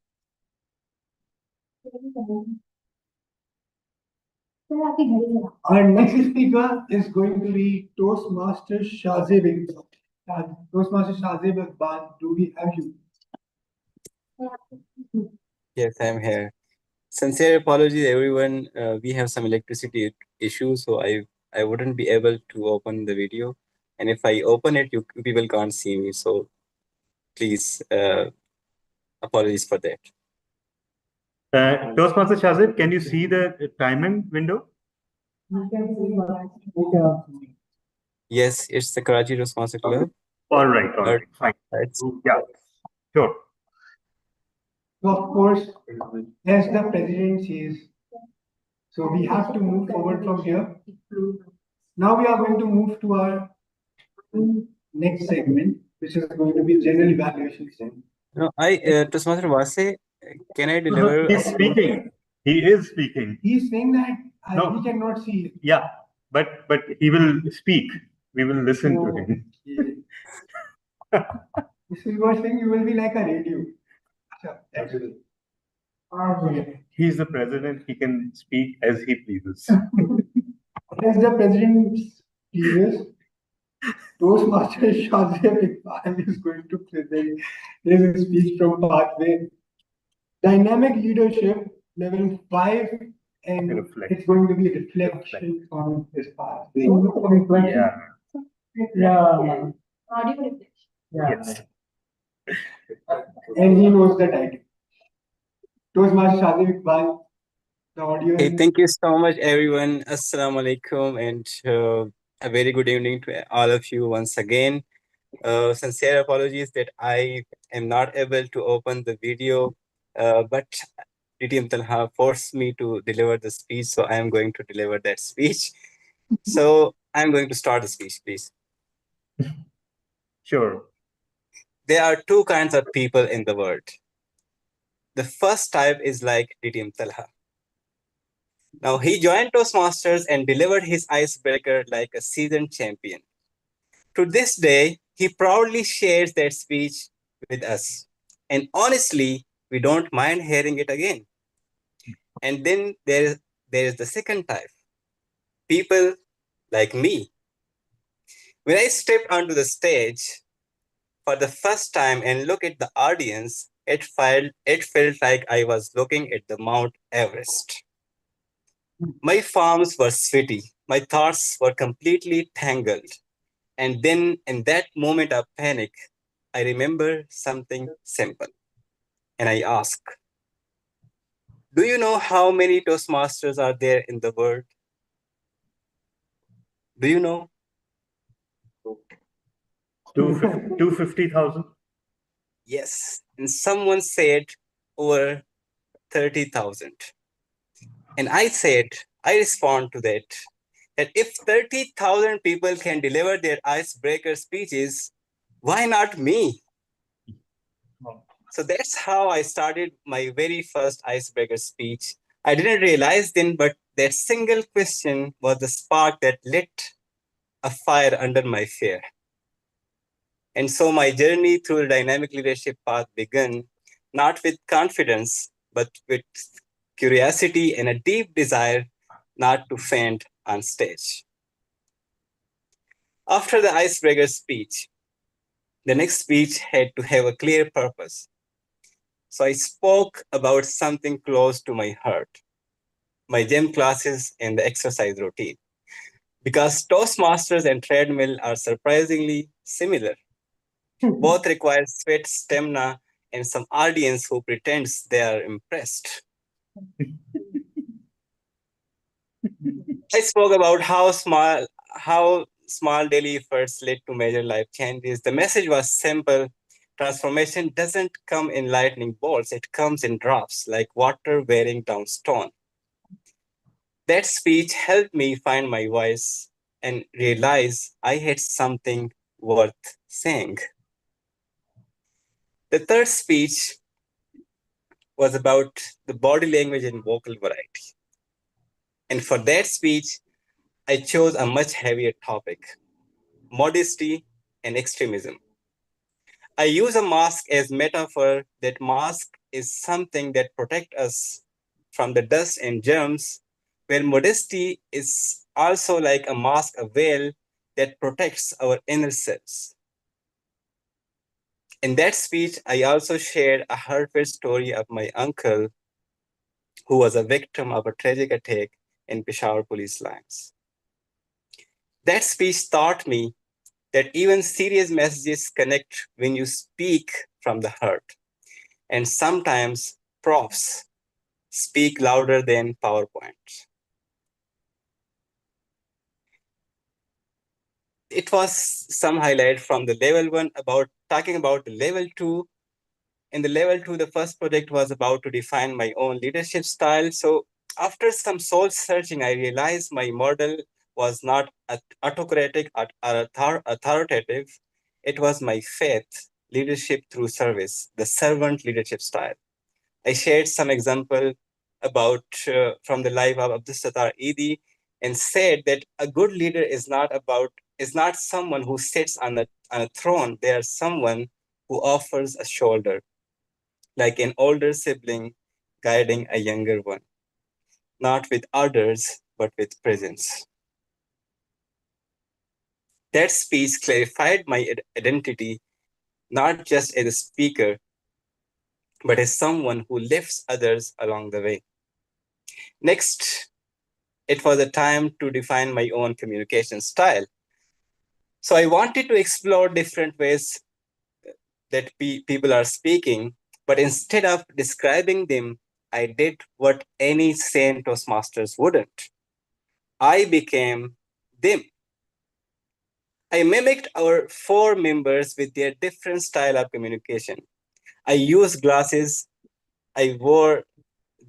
Our next speaker is going to be Toastmaster Shazib Iqbal. Toastmaster Shazib Iqbal, do we have you? Yes, I'm here. Sincere apologies, everyone. We have some electricity issues, so I wouldn't be able to open the video. And if I open it, you people can't see me. So please, apologies for that. Toastmaster Shazib, can you see the timing window? Yes, it's the Karachi Toastmasters Club. All right, fine. Yeah, sure. So of course, as the president says, so we have to move forward from here. Now we are going to move to our next segment, which is going to be general evaluation segment. No, Toastmaster Vase, can I deliver? He's speaking. He is speaking. He's saying that No. we cannot see it. Yeah, but he will speak. We will listen to him. This is what saying you will be like a radio. Actually. He's the president. He can speak as he pleases. As the president pleases, Toastmaster Shazia Iqbal is going to present his speech from Pathway Dynamic Leadership Level 5, and it's going to be reflection on his pathway. Yeah. Yeah. Audio reflection. Yes. And he knows the title. Toastmaster Shazia Iqbal, the audio. Hey, thank you so much, everyone. Assalamu alaikum, and a very good evening to all of you once again. Sincere apologies that I am not able to open the video, but DTM Talha forced me to deliver the speech, so I am going to deliver that speech. So I'm going to start the speech, please. Sure. There are two kinds of people in the world. The first type is like DTM Talha. Now, he joined Toastmasters and delivered his icebreaker like a seasoned champion. To this day, he proudly shares that speech with us. And honestly, we don't mind hearing it again. And then there is the second type. People like me. When I stepped onto the stage for the first time and looked at the audience, it felt like I was looking at the Mount Everest. My palms were sweaty. My thoughts were completely tangled. And then in that moment of panic, I remember something simple. And I ask, do you know how many Toastmasters are there in the world? Do you know? 250,000? Yes. And someone said over 30,000. And I respond to that if 30,000 people can deliver their icebreaker speeches, why not me? So that's how I started my very first icebreaker speech. I didn't realize then, but that single question was the spark that lit a fire under my fear. And so my journey through the dynamic leadership path began not with confidence, but with curiosity and a deep desire not to faint on stage. After the icebreaker speech, the next speech had to have a clear purpose. So I spoke about something close to my heart, my gym classes and the exercise routine. Because Toastmasters and treadmill are surprisingly similar. Both require sweat, stamina, and some audience who pretends they are impressed. I spoke about how small daily efforts led to major life changes. The message was simple. Transformation doesn't come in lightning bolts. It comes in drops, like water wearing down stone. That speech helped me find my voice and realize I had something worth saying. The third speech was about the body language and vocal variety. And for that speech, I chose a much heavier topic, modesty and extremism. I use a mask as metaphor. That mask is something that protects us from the dust and germs, where modesty is also like a mask, a veil that protects our inner selves. In that speech, I also shared a heartfelt story of my uncle who was a victim of a tragic attack in Peshawar police lines. That speech taught me that even serious messages connect when you speak from the heart. And sometimes props speak louder than PowerPoint. It was some highlight from the level 1 about talking about the level 2. In the level 2, the first project was about to define my own leadership style. So after some soul searching, I realized my model was not autocratic or authoritative. It was my faith, leadership through service, the servant leadership style. I shared some example about from the life of Abdul Sattar Eidi and said that a good leader is not someone who sits on a throne. They are someone who offers a shoulder, like an older sibling guiding a younger one, not with orders, but with presence. That speech clarified my identity, not just as a speaker, but as someone who lifts others along the way. Next, it was a time to define my own communication style. So I wanted to explore different ways that people are speaking, but instead of describing them, I did what any sane Toastmasters wouldn't. I became them. I mimicked our 4 members with their different style of communication. I used glasses, I wore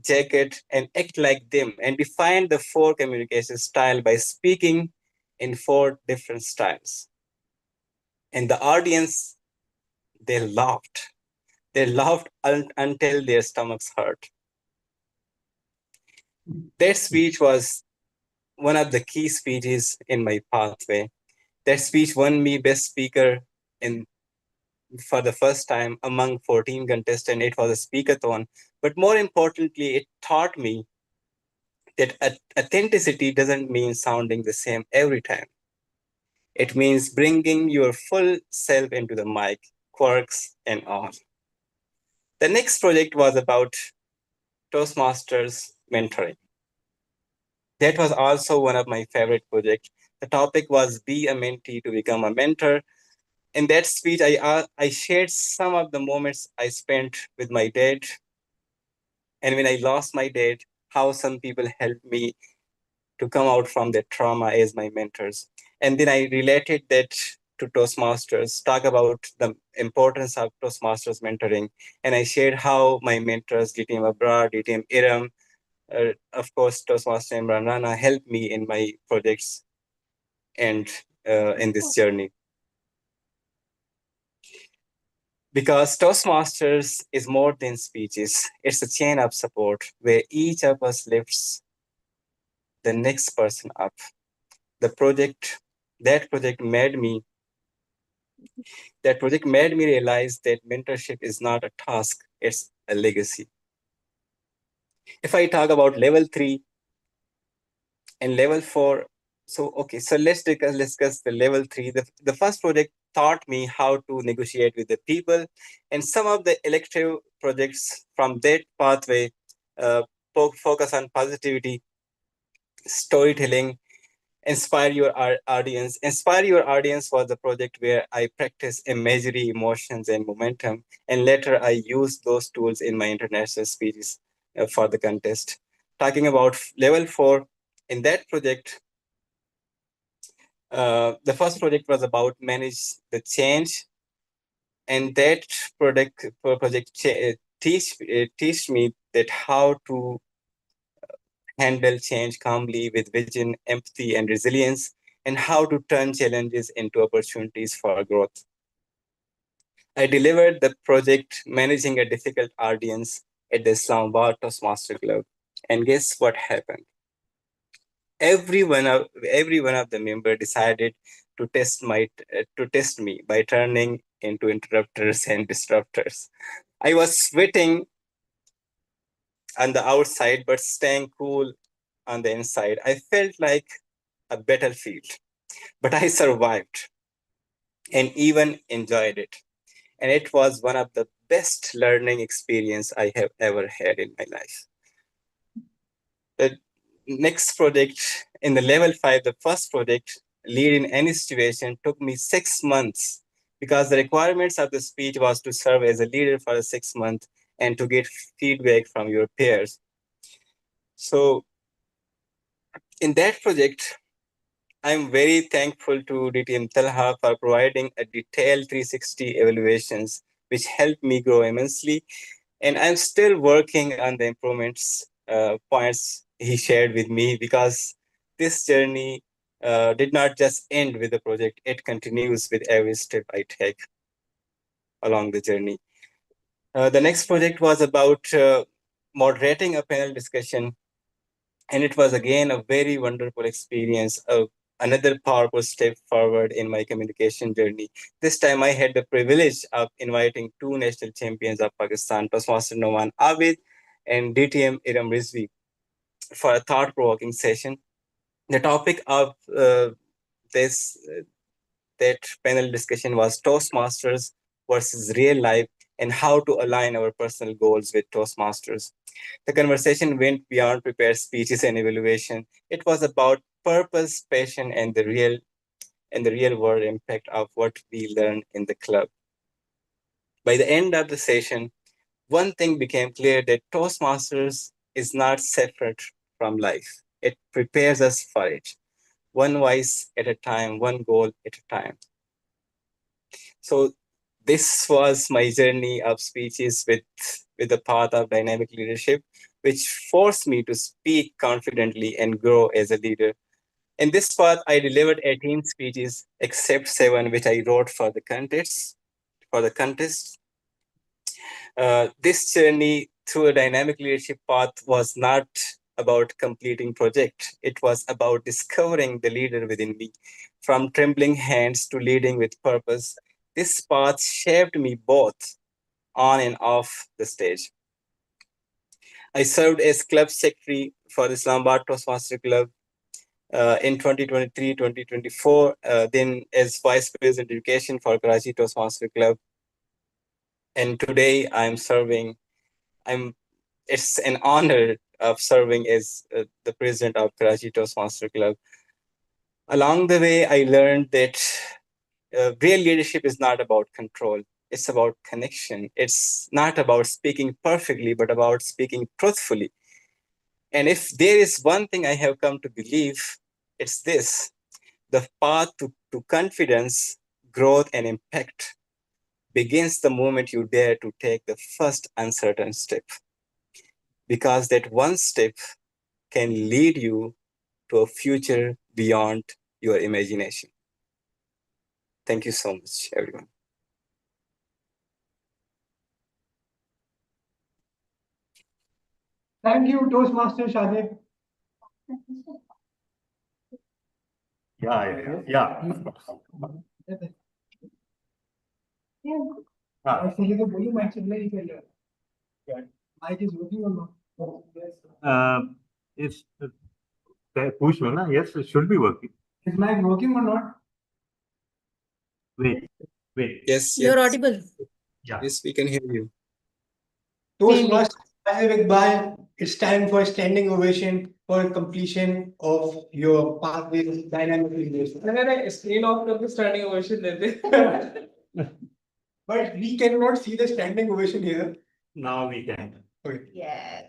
jacket and act like them and defined the 4 communication style by speaking in 4 different styles. And the audience, they laughed. They laughed until their stomachs hurt. That speech was one of the key speeches in my pathway. That speech won me Best Speaker in for the first time among 14 contestants. It was a speakathon. But more importantly, it taught me that authenticity doesn't mean sounding the same every time. It means bringing your full self into the mic, quirks and all. The next project was about Toastmasters mentoring. That was also one of my favorite projects. The topic was be a mentee to become a mentor. In that speech, I shared some of the moments I spent with my dad. And when I lost my dad, how some people helped me to come out from that trauma as my mentors. And then I related that to Toastmasters, talk about the importance of Toastmasters mentoring. And I shared how my mentors, DTM Abrar, DTM Iram, of course, Toastmaster Imran Rana helped me in my projects and in this journey. Because Toastmasters is more than speeches. It's a chain of support where each of us lifts the next person up. That project made me realize that mentorship is not a task, it's a legacy. If I talk about level 3 and level 4, so let's discuss the level 3. The first project taught me how to negotiate with the people, and some of the elective projects from that pathway focus on positivity, storytelling, inspire your audience. Inspire your audience was the project where I practiced imagery, emotions, and momentum, and later I used those tools in my international speeches for the contest. Talking about level 4, in that project, the first project was about manage the change, and that project teach me that how to handle change calmly with vision, empathy, and resilience, and how to turn challenges into opportunities for growth. I delivered the project managing a difficult audience at the Islamabad Toastmaster Club, and guess what happened? Every one of the members decided to test me by turning into interrupters and disruptors. I was sweating on the outside, but staying cool on the inside. I felt like a battlefield, but I survived and even enjoyed it. And it was one of the best learning experience I have ever had in my life. The next project in the level 5, the first project, lead in any situation, took me 6 months because the requirements of the speech was to serve as a leader for the 6 months and to get feedback from your peers. So in that project, I'm very thankful to DTM Talha for providing a detailed 360 evaluations, which helped me grow immensely. And I'm still working on the improvements points he shared with me, because this journey did not just end with the project, it continues with every step I take along the journey. The next project was about moderating a panel discussion, and it was again a very wonderful experience, another powerful step forward in my communication journey. This time I had the privilege of inviting 2 national champions of Pakistan, Toastmaster Noman Abid and DTM Iram Rizvi, for a thought-provoking session. The topic of this that panel discussion was Toastmasters versus real life, and how to align our personal goals with Toastmasters. The conversation went beyond prepared speeches and evaluation. It was about purpose, passion, and the real world impact of what we learned in the club. By the end of the session, one thing became clear, that Toastmasters is not separate from life. It prepares us for it, one voice at a time, one goal at a time. So this was my journey of speeches with the path of dynamic leadership, which forced me to speak confidently and grow as a leader. In this path, I delivered 18 speeches, except 7 which I wrote for the contest. This journey through a dynamic leadership path was not about completing project. It was about discovering the leader within me. From trembling hands to leading with purpose, this path shaped me both on and off the stage. I served as club secretary for the Islamabad Toastmaster Club in 2023-2024, then as vice president education for Karachi Toastmaster Club. And today it's an honor of serving as the president of Karachi Toastmaster Club. Along the way, I learned that real leadership is not about control. It's about connection. It's not about speaking perfectly, but about speaking truthfully. And if there is one thing I have come to believe, it's this: the path to confidence, growth, and impact begins the moment you dare to take the first uncertain step. Because that one step can lead you to a future beyond your imagination. Thank you so much, everyone. Thank you, Toastmaster Shadib. Yeah. Mic is working or not? It's push na? Yes, it should be working. Is mic working or not? Wait. Yes, You're yes. audible. Yeah. Yes, we can hear you. Toastmasters, Iqbal, it's time for standing ovation for completion of your pathway dynamic leadership. Screen off करके standing ovation देते. But we cannot see the standing ovation here. Now we can. Okay. Yeah.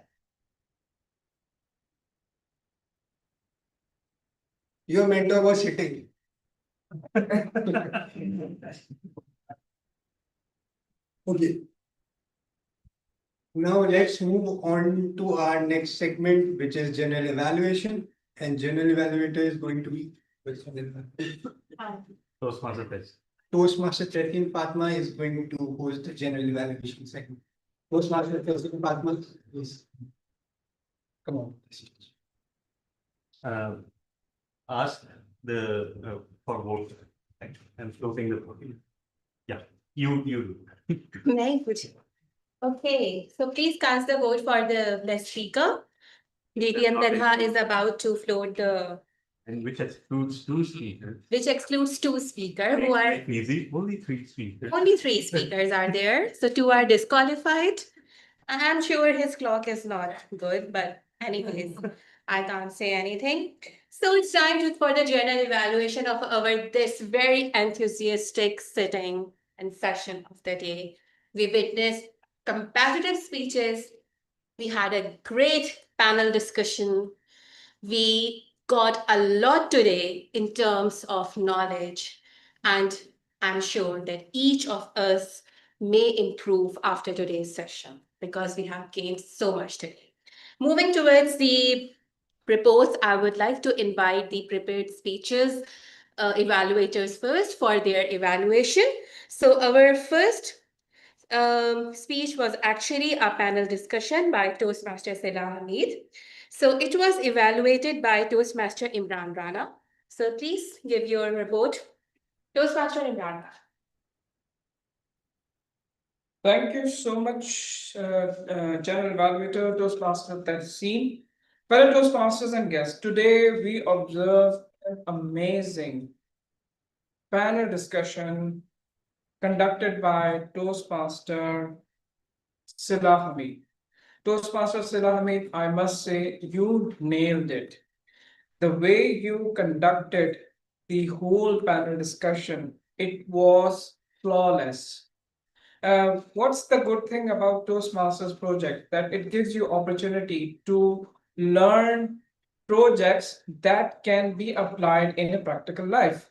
Your mentor was sitting. Okay. Now let's move on to our next segment, which is general evaluation. And general evaluator is going to be Toastmaster test. Toastmaster Chetin Patma is going to host the general evaluation segment. Toastmaster Chetin Patma, please. Come on. Ask the for vote and floating the vote. Yeah, you do. Very good. Okay, so please cast the vote for the best speaker. DTM Talha is about to float the, And which excludes two speakers. which excludes two speakers who are, Easy, only three speakers. only three speakers are there. So two are disqualified. I'm sure his clock is not good, but anyways, I can't say anything. So it's time for the general evaluation of our this very enthusiastic sitting and session of the day. We witnessed competitive speeches. We had a great panel discussion. We got a lot today in terms of knowledge, and I'm sure that each of us may improve after today's session because we have gained so much today. Moving towards the reports, I would like to invite the prepared speeches evaluators first for their evaluation. So our first speech was actually a panel discussion by Toastmaster Salah Hamid. So it was evaluated by Toastmaster Imran Rana. So please give your report. Toastmaster Imran Rana. Thank you so much, General Evaluator, Toastmaster Tahseen. Fellow Toastmasters and guests, today we observe an amazing panel discussion conducted by Toastmaster Salah Hamid. Toastmaster Salah Hamid, I must say, you nailed it. The way you conducted the whole panel discussion, it was flawless. What's the good thing about Toastmasters project? That it gives you opportunity to learn projects that can be applied in a practical life.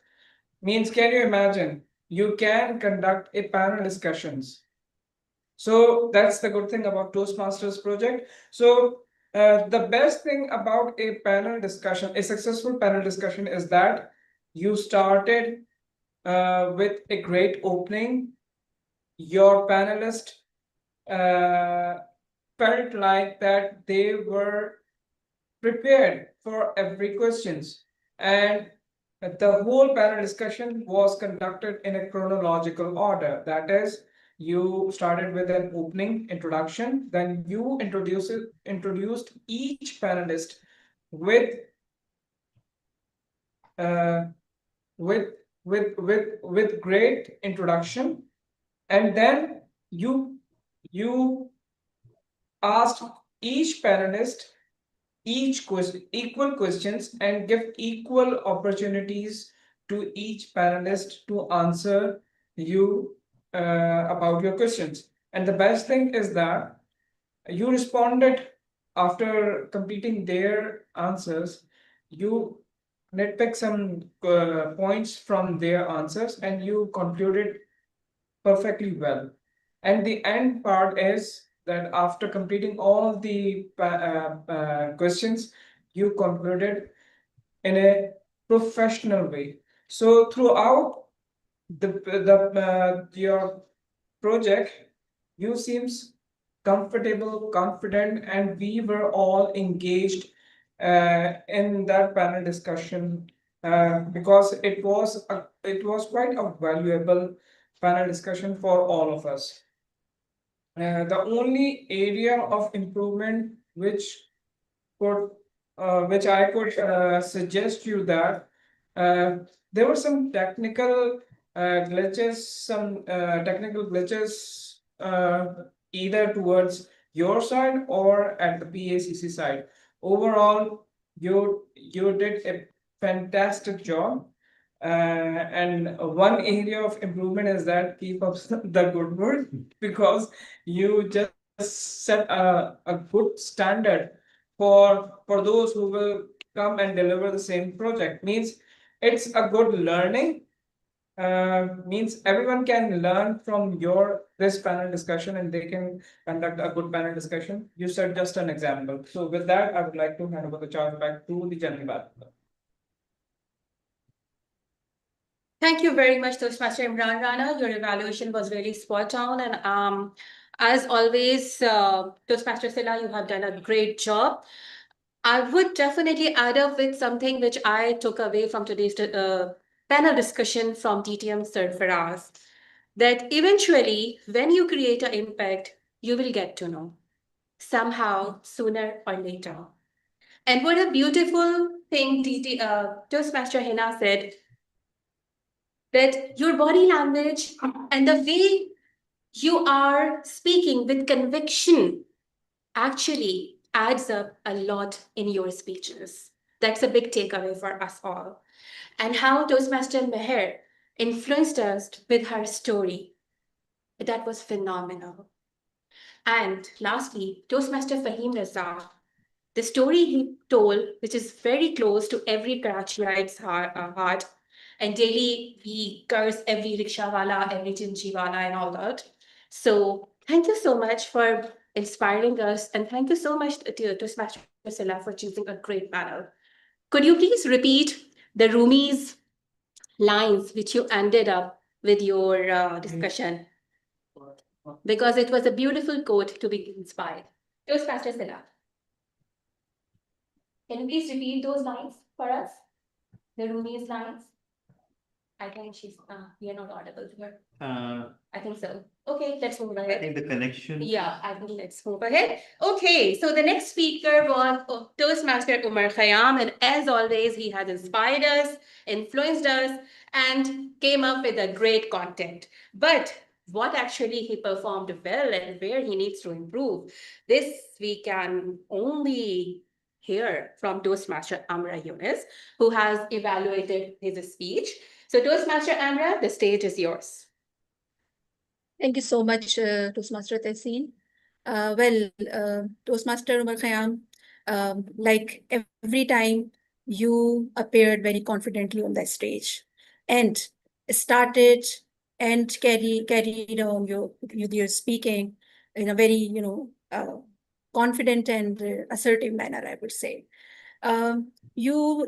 Means, can you imagine? You can conduct a panel discussions. So that's the good thing about Toastmasters project. So the best thing about a panel discussion, a successful panel discussion, is that you started with a great opening. Your panelist felt like that they were prepared for every questions, and the whole panel discussion was conducted in a chronological order. That is, you started with an opening introduction, then you introduced each panelist with with great introduction, and then you asked each panelist equal questions and give equal opportunities to each panelist to answer you about your questions. And the best thing is that you responded after completing their answers. You nitpick some points from their answers and you concluded perfectly well. And the end part is that after completing all the questions, you concluded in a professional way. So throughout your project, you seems comfortable, confident, and we were all engaged in that panel discussion because it was quite a valuable panel discussion for all of us. The only area of improvement could which I could suggest you that there were some technical glitches either towards your side or at the PACC side. Overall, you did a fantastic job. And one area of improvement is that keep up the good work, because you just set a good standard for those who will come and deliver the same project. Means it's a good learning. Means everyone can learn from this panel discussion, and they can conduct a good panel discussion. You said just an example. So with that, I would like to hand over the charge back to the general manager. Thank you very much, Toastmaster Imran Rana. Your evaluation was really spot on. And as always, Toastmaster Sila, you have done a great job. I would definitely add up with something which I took away from today's panel discussion from TTM Sarfaraz, that eventually, when you create an impact, you will get to know somehow, sooner or later. And what a beautiful thing Toastmaster Hina said, that your body language and the way you are speaking with conviction actually adds up a lot in your speeches. That's a big takeaway for us all. And how Toastmaster Meher influenced us with her story. That was phenomenal. And lastly, Toastmaster Fahim Raza, the story he told, which is very close to every Karachiite's heart, and daily we curse every rickshawala, every chinchiwala and all that. So thank you so much for inspiring us, and thank you so much to Toastmaster Sila for choosing a great panel. Could you please repeat the Rumi's lines which you ended up with your discussion? Because it was a beautiful quote to be inspired. Toastmaster Sila. Can you please repeat those lines for us? The Rumi's lines? I think we are not audible to her. I think so. Okay, let's move ahead. I think the connection. Yeah, I think let's move ahead. Okay, so the next speaker was Toastmaster Umar Khayyam, and as always, he has inspired us, influenced us, and came up with a great content. But what actually he performed well and where he needs to improve, this we can only hear from Toastmaster Amra Yunus, who has evaluated his speech. So Toastmaster Amra, the stage is yours. Thank you so much, Toastmaster Tehseen. Toastmaster Umar Khayyam, like every time you appeared very confidently on the stage and started and carried on your speaking in a very, confident and assertive manner, I would say. You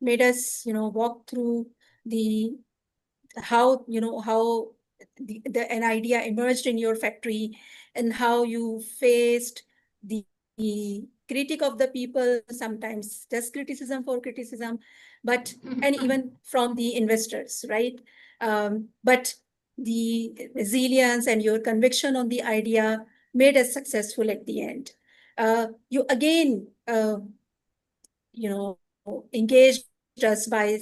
made us, walk through how an idea emerged in your factory, and how you faced the critic of the people, sometimes just criticism for criticism, but and even from the investors, right? But the resilience and your conviction on the idea made us successful at the end. You again, engaged us by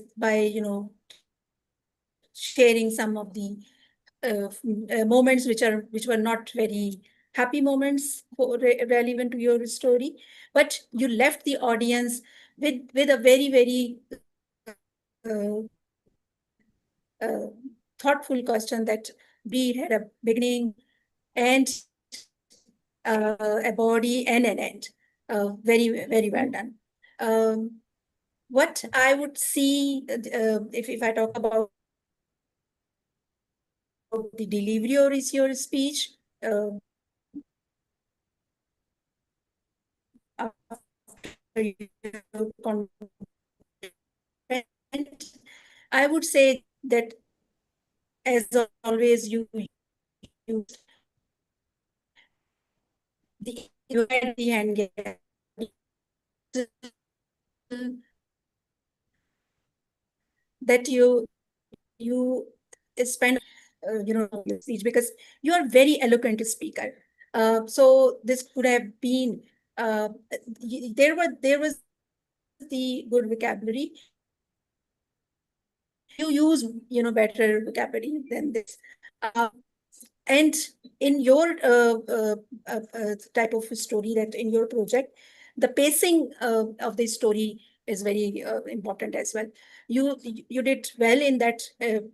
sharing some of the moments which were not very happy moments relevant to your story, but you left the audience with a very, very thoughtful question that we had a beginning and a body and an end. Very, very well done. What I would see, if I talk about the delivery or is your speech, I would say that, as always, you had the hand that you spend your speech, because you are very eloquent speaker. So this could have been there was the good vocabulary. You use better vocabulary than this. And in your type of story, that in your project, the pacing of the story is very important as well. You did well in that in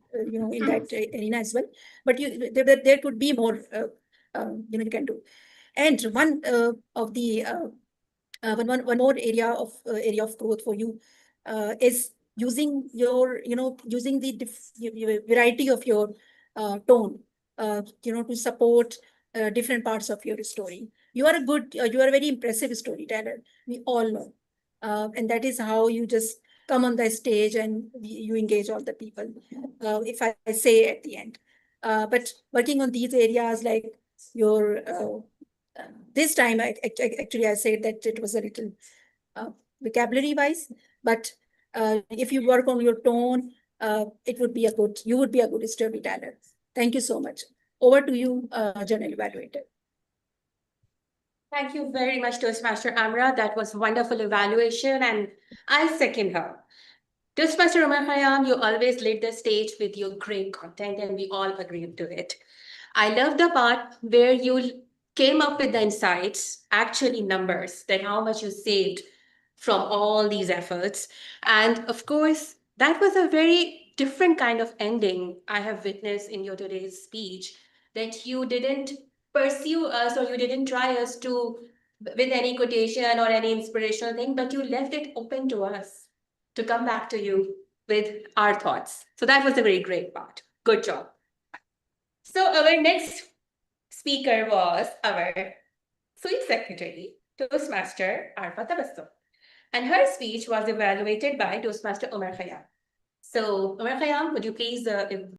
that arena as well, but there could be more you can do. And one of the one more area of growth for you is using your using the variety of your tone to support different parts of your story. You are a very impressive storyteller, we all know, and that is how you just come on the stage and you engage all the people, if I say at the end. But working on these areas, like your this time, actually I said that it was a little vocabulary wise, but if you work on your tone, you would be a good storyteller. Thank you so much. Over to you, General Evaluator. Thank you very much, Toastmaster Amra. That was wonderful evaluation, and I second her. Toastmaster Umar Khayyam, you always lead the stage with your great content, and we all agree to it. I love the part where you came up with the insights, actually numbers, that how much you saved from all these efforts. And of course, that was a very different kind of ending I have witnessed in your today's speech, that you didn't pursue us or you didn't try us to with any quotation or any inspirational thing, but you left it open to us to come back to you with our thoughts. So that was a very great part. Good job. So our next speaker was our sweet secretary, Toastmaster Arfa Tabassum. And her speech was evaluated by Toastmaster Umar Khayyam. So Umar Khayyam, would you please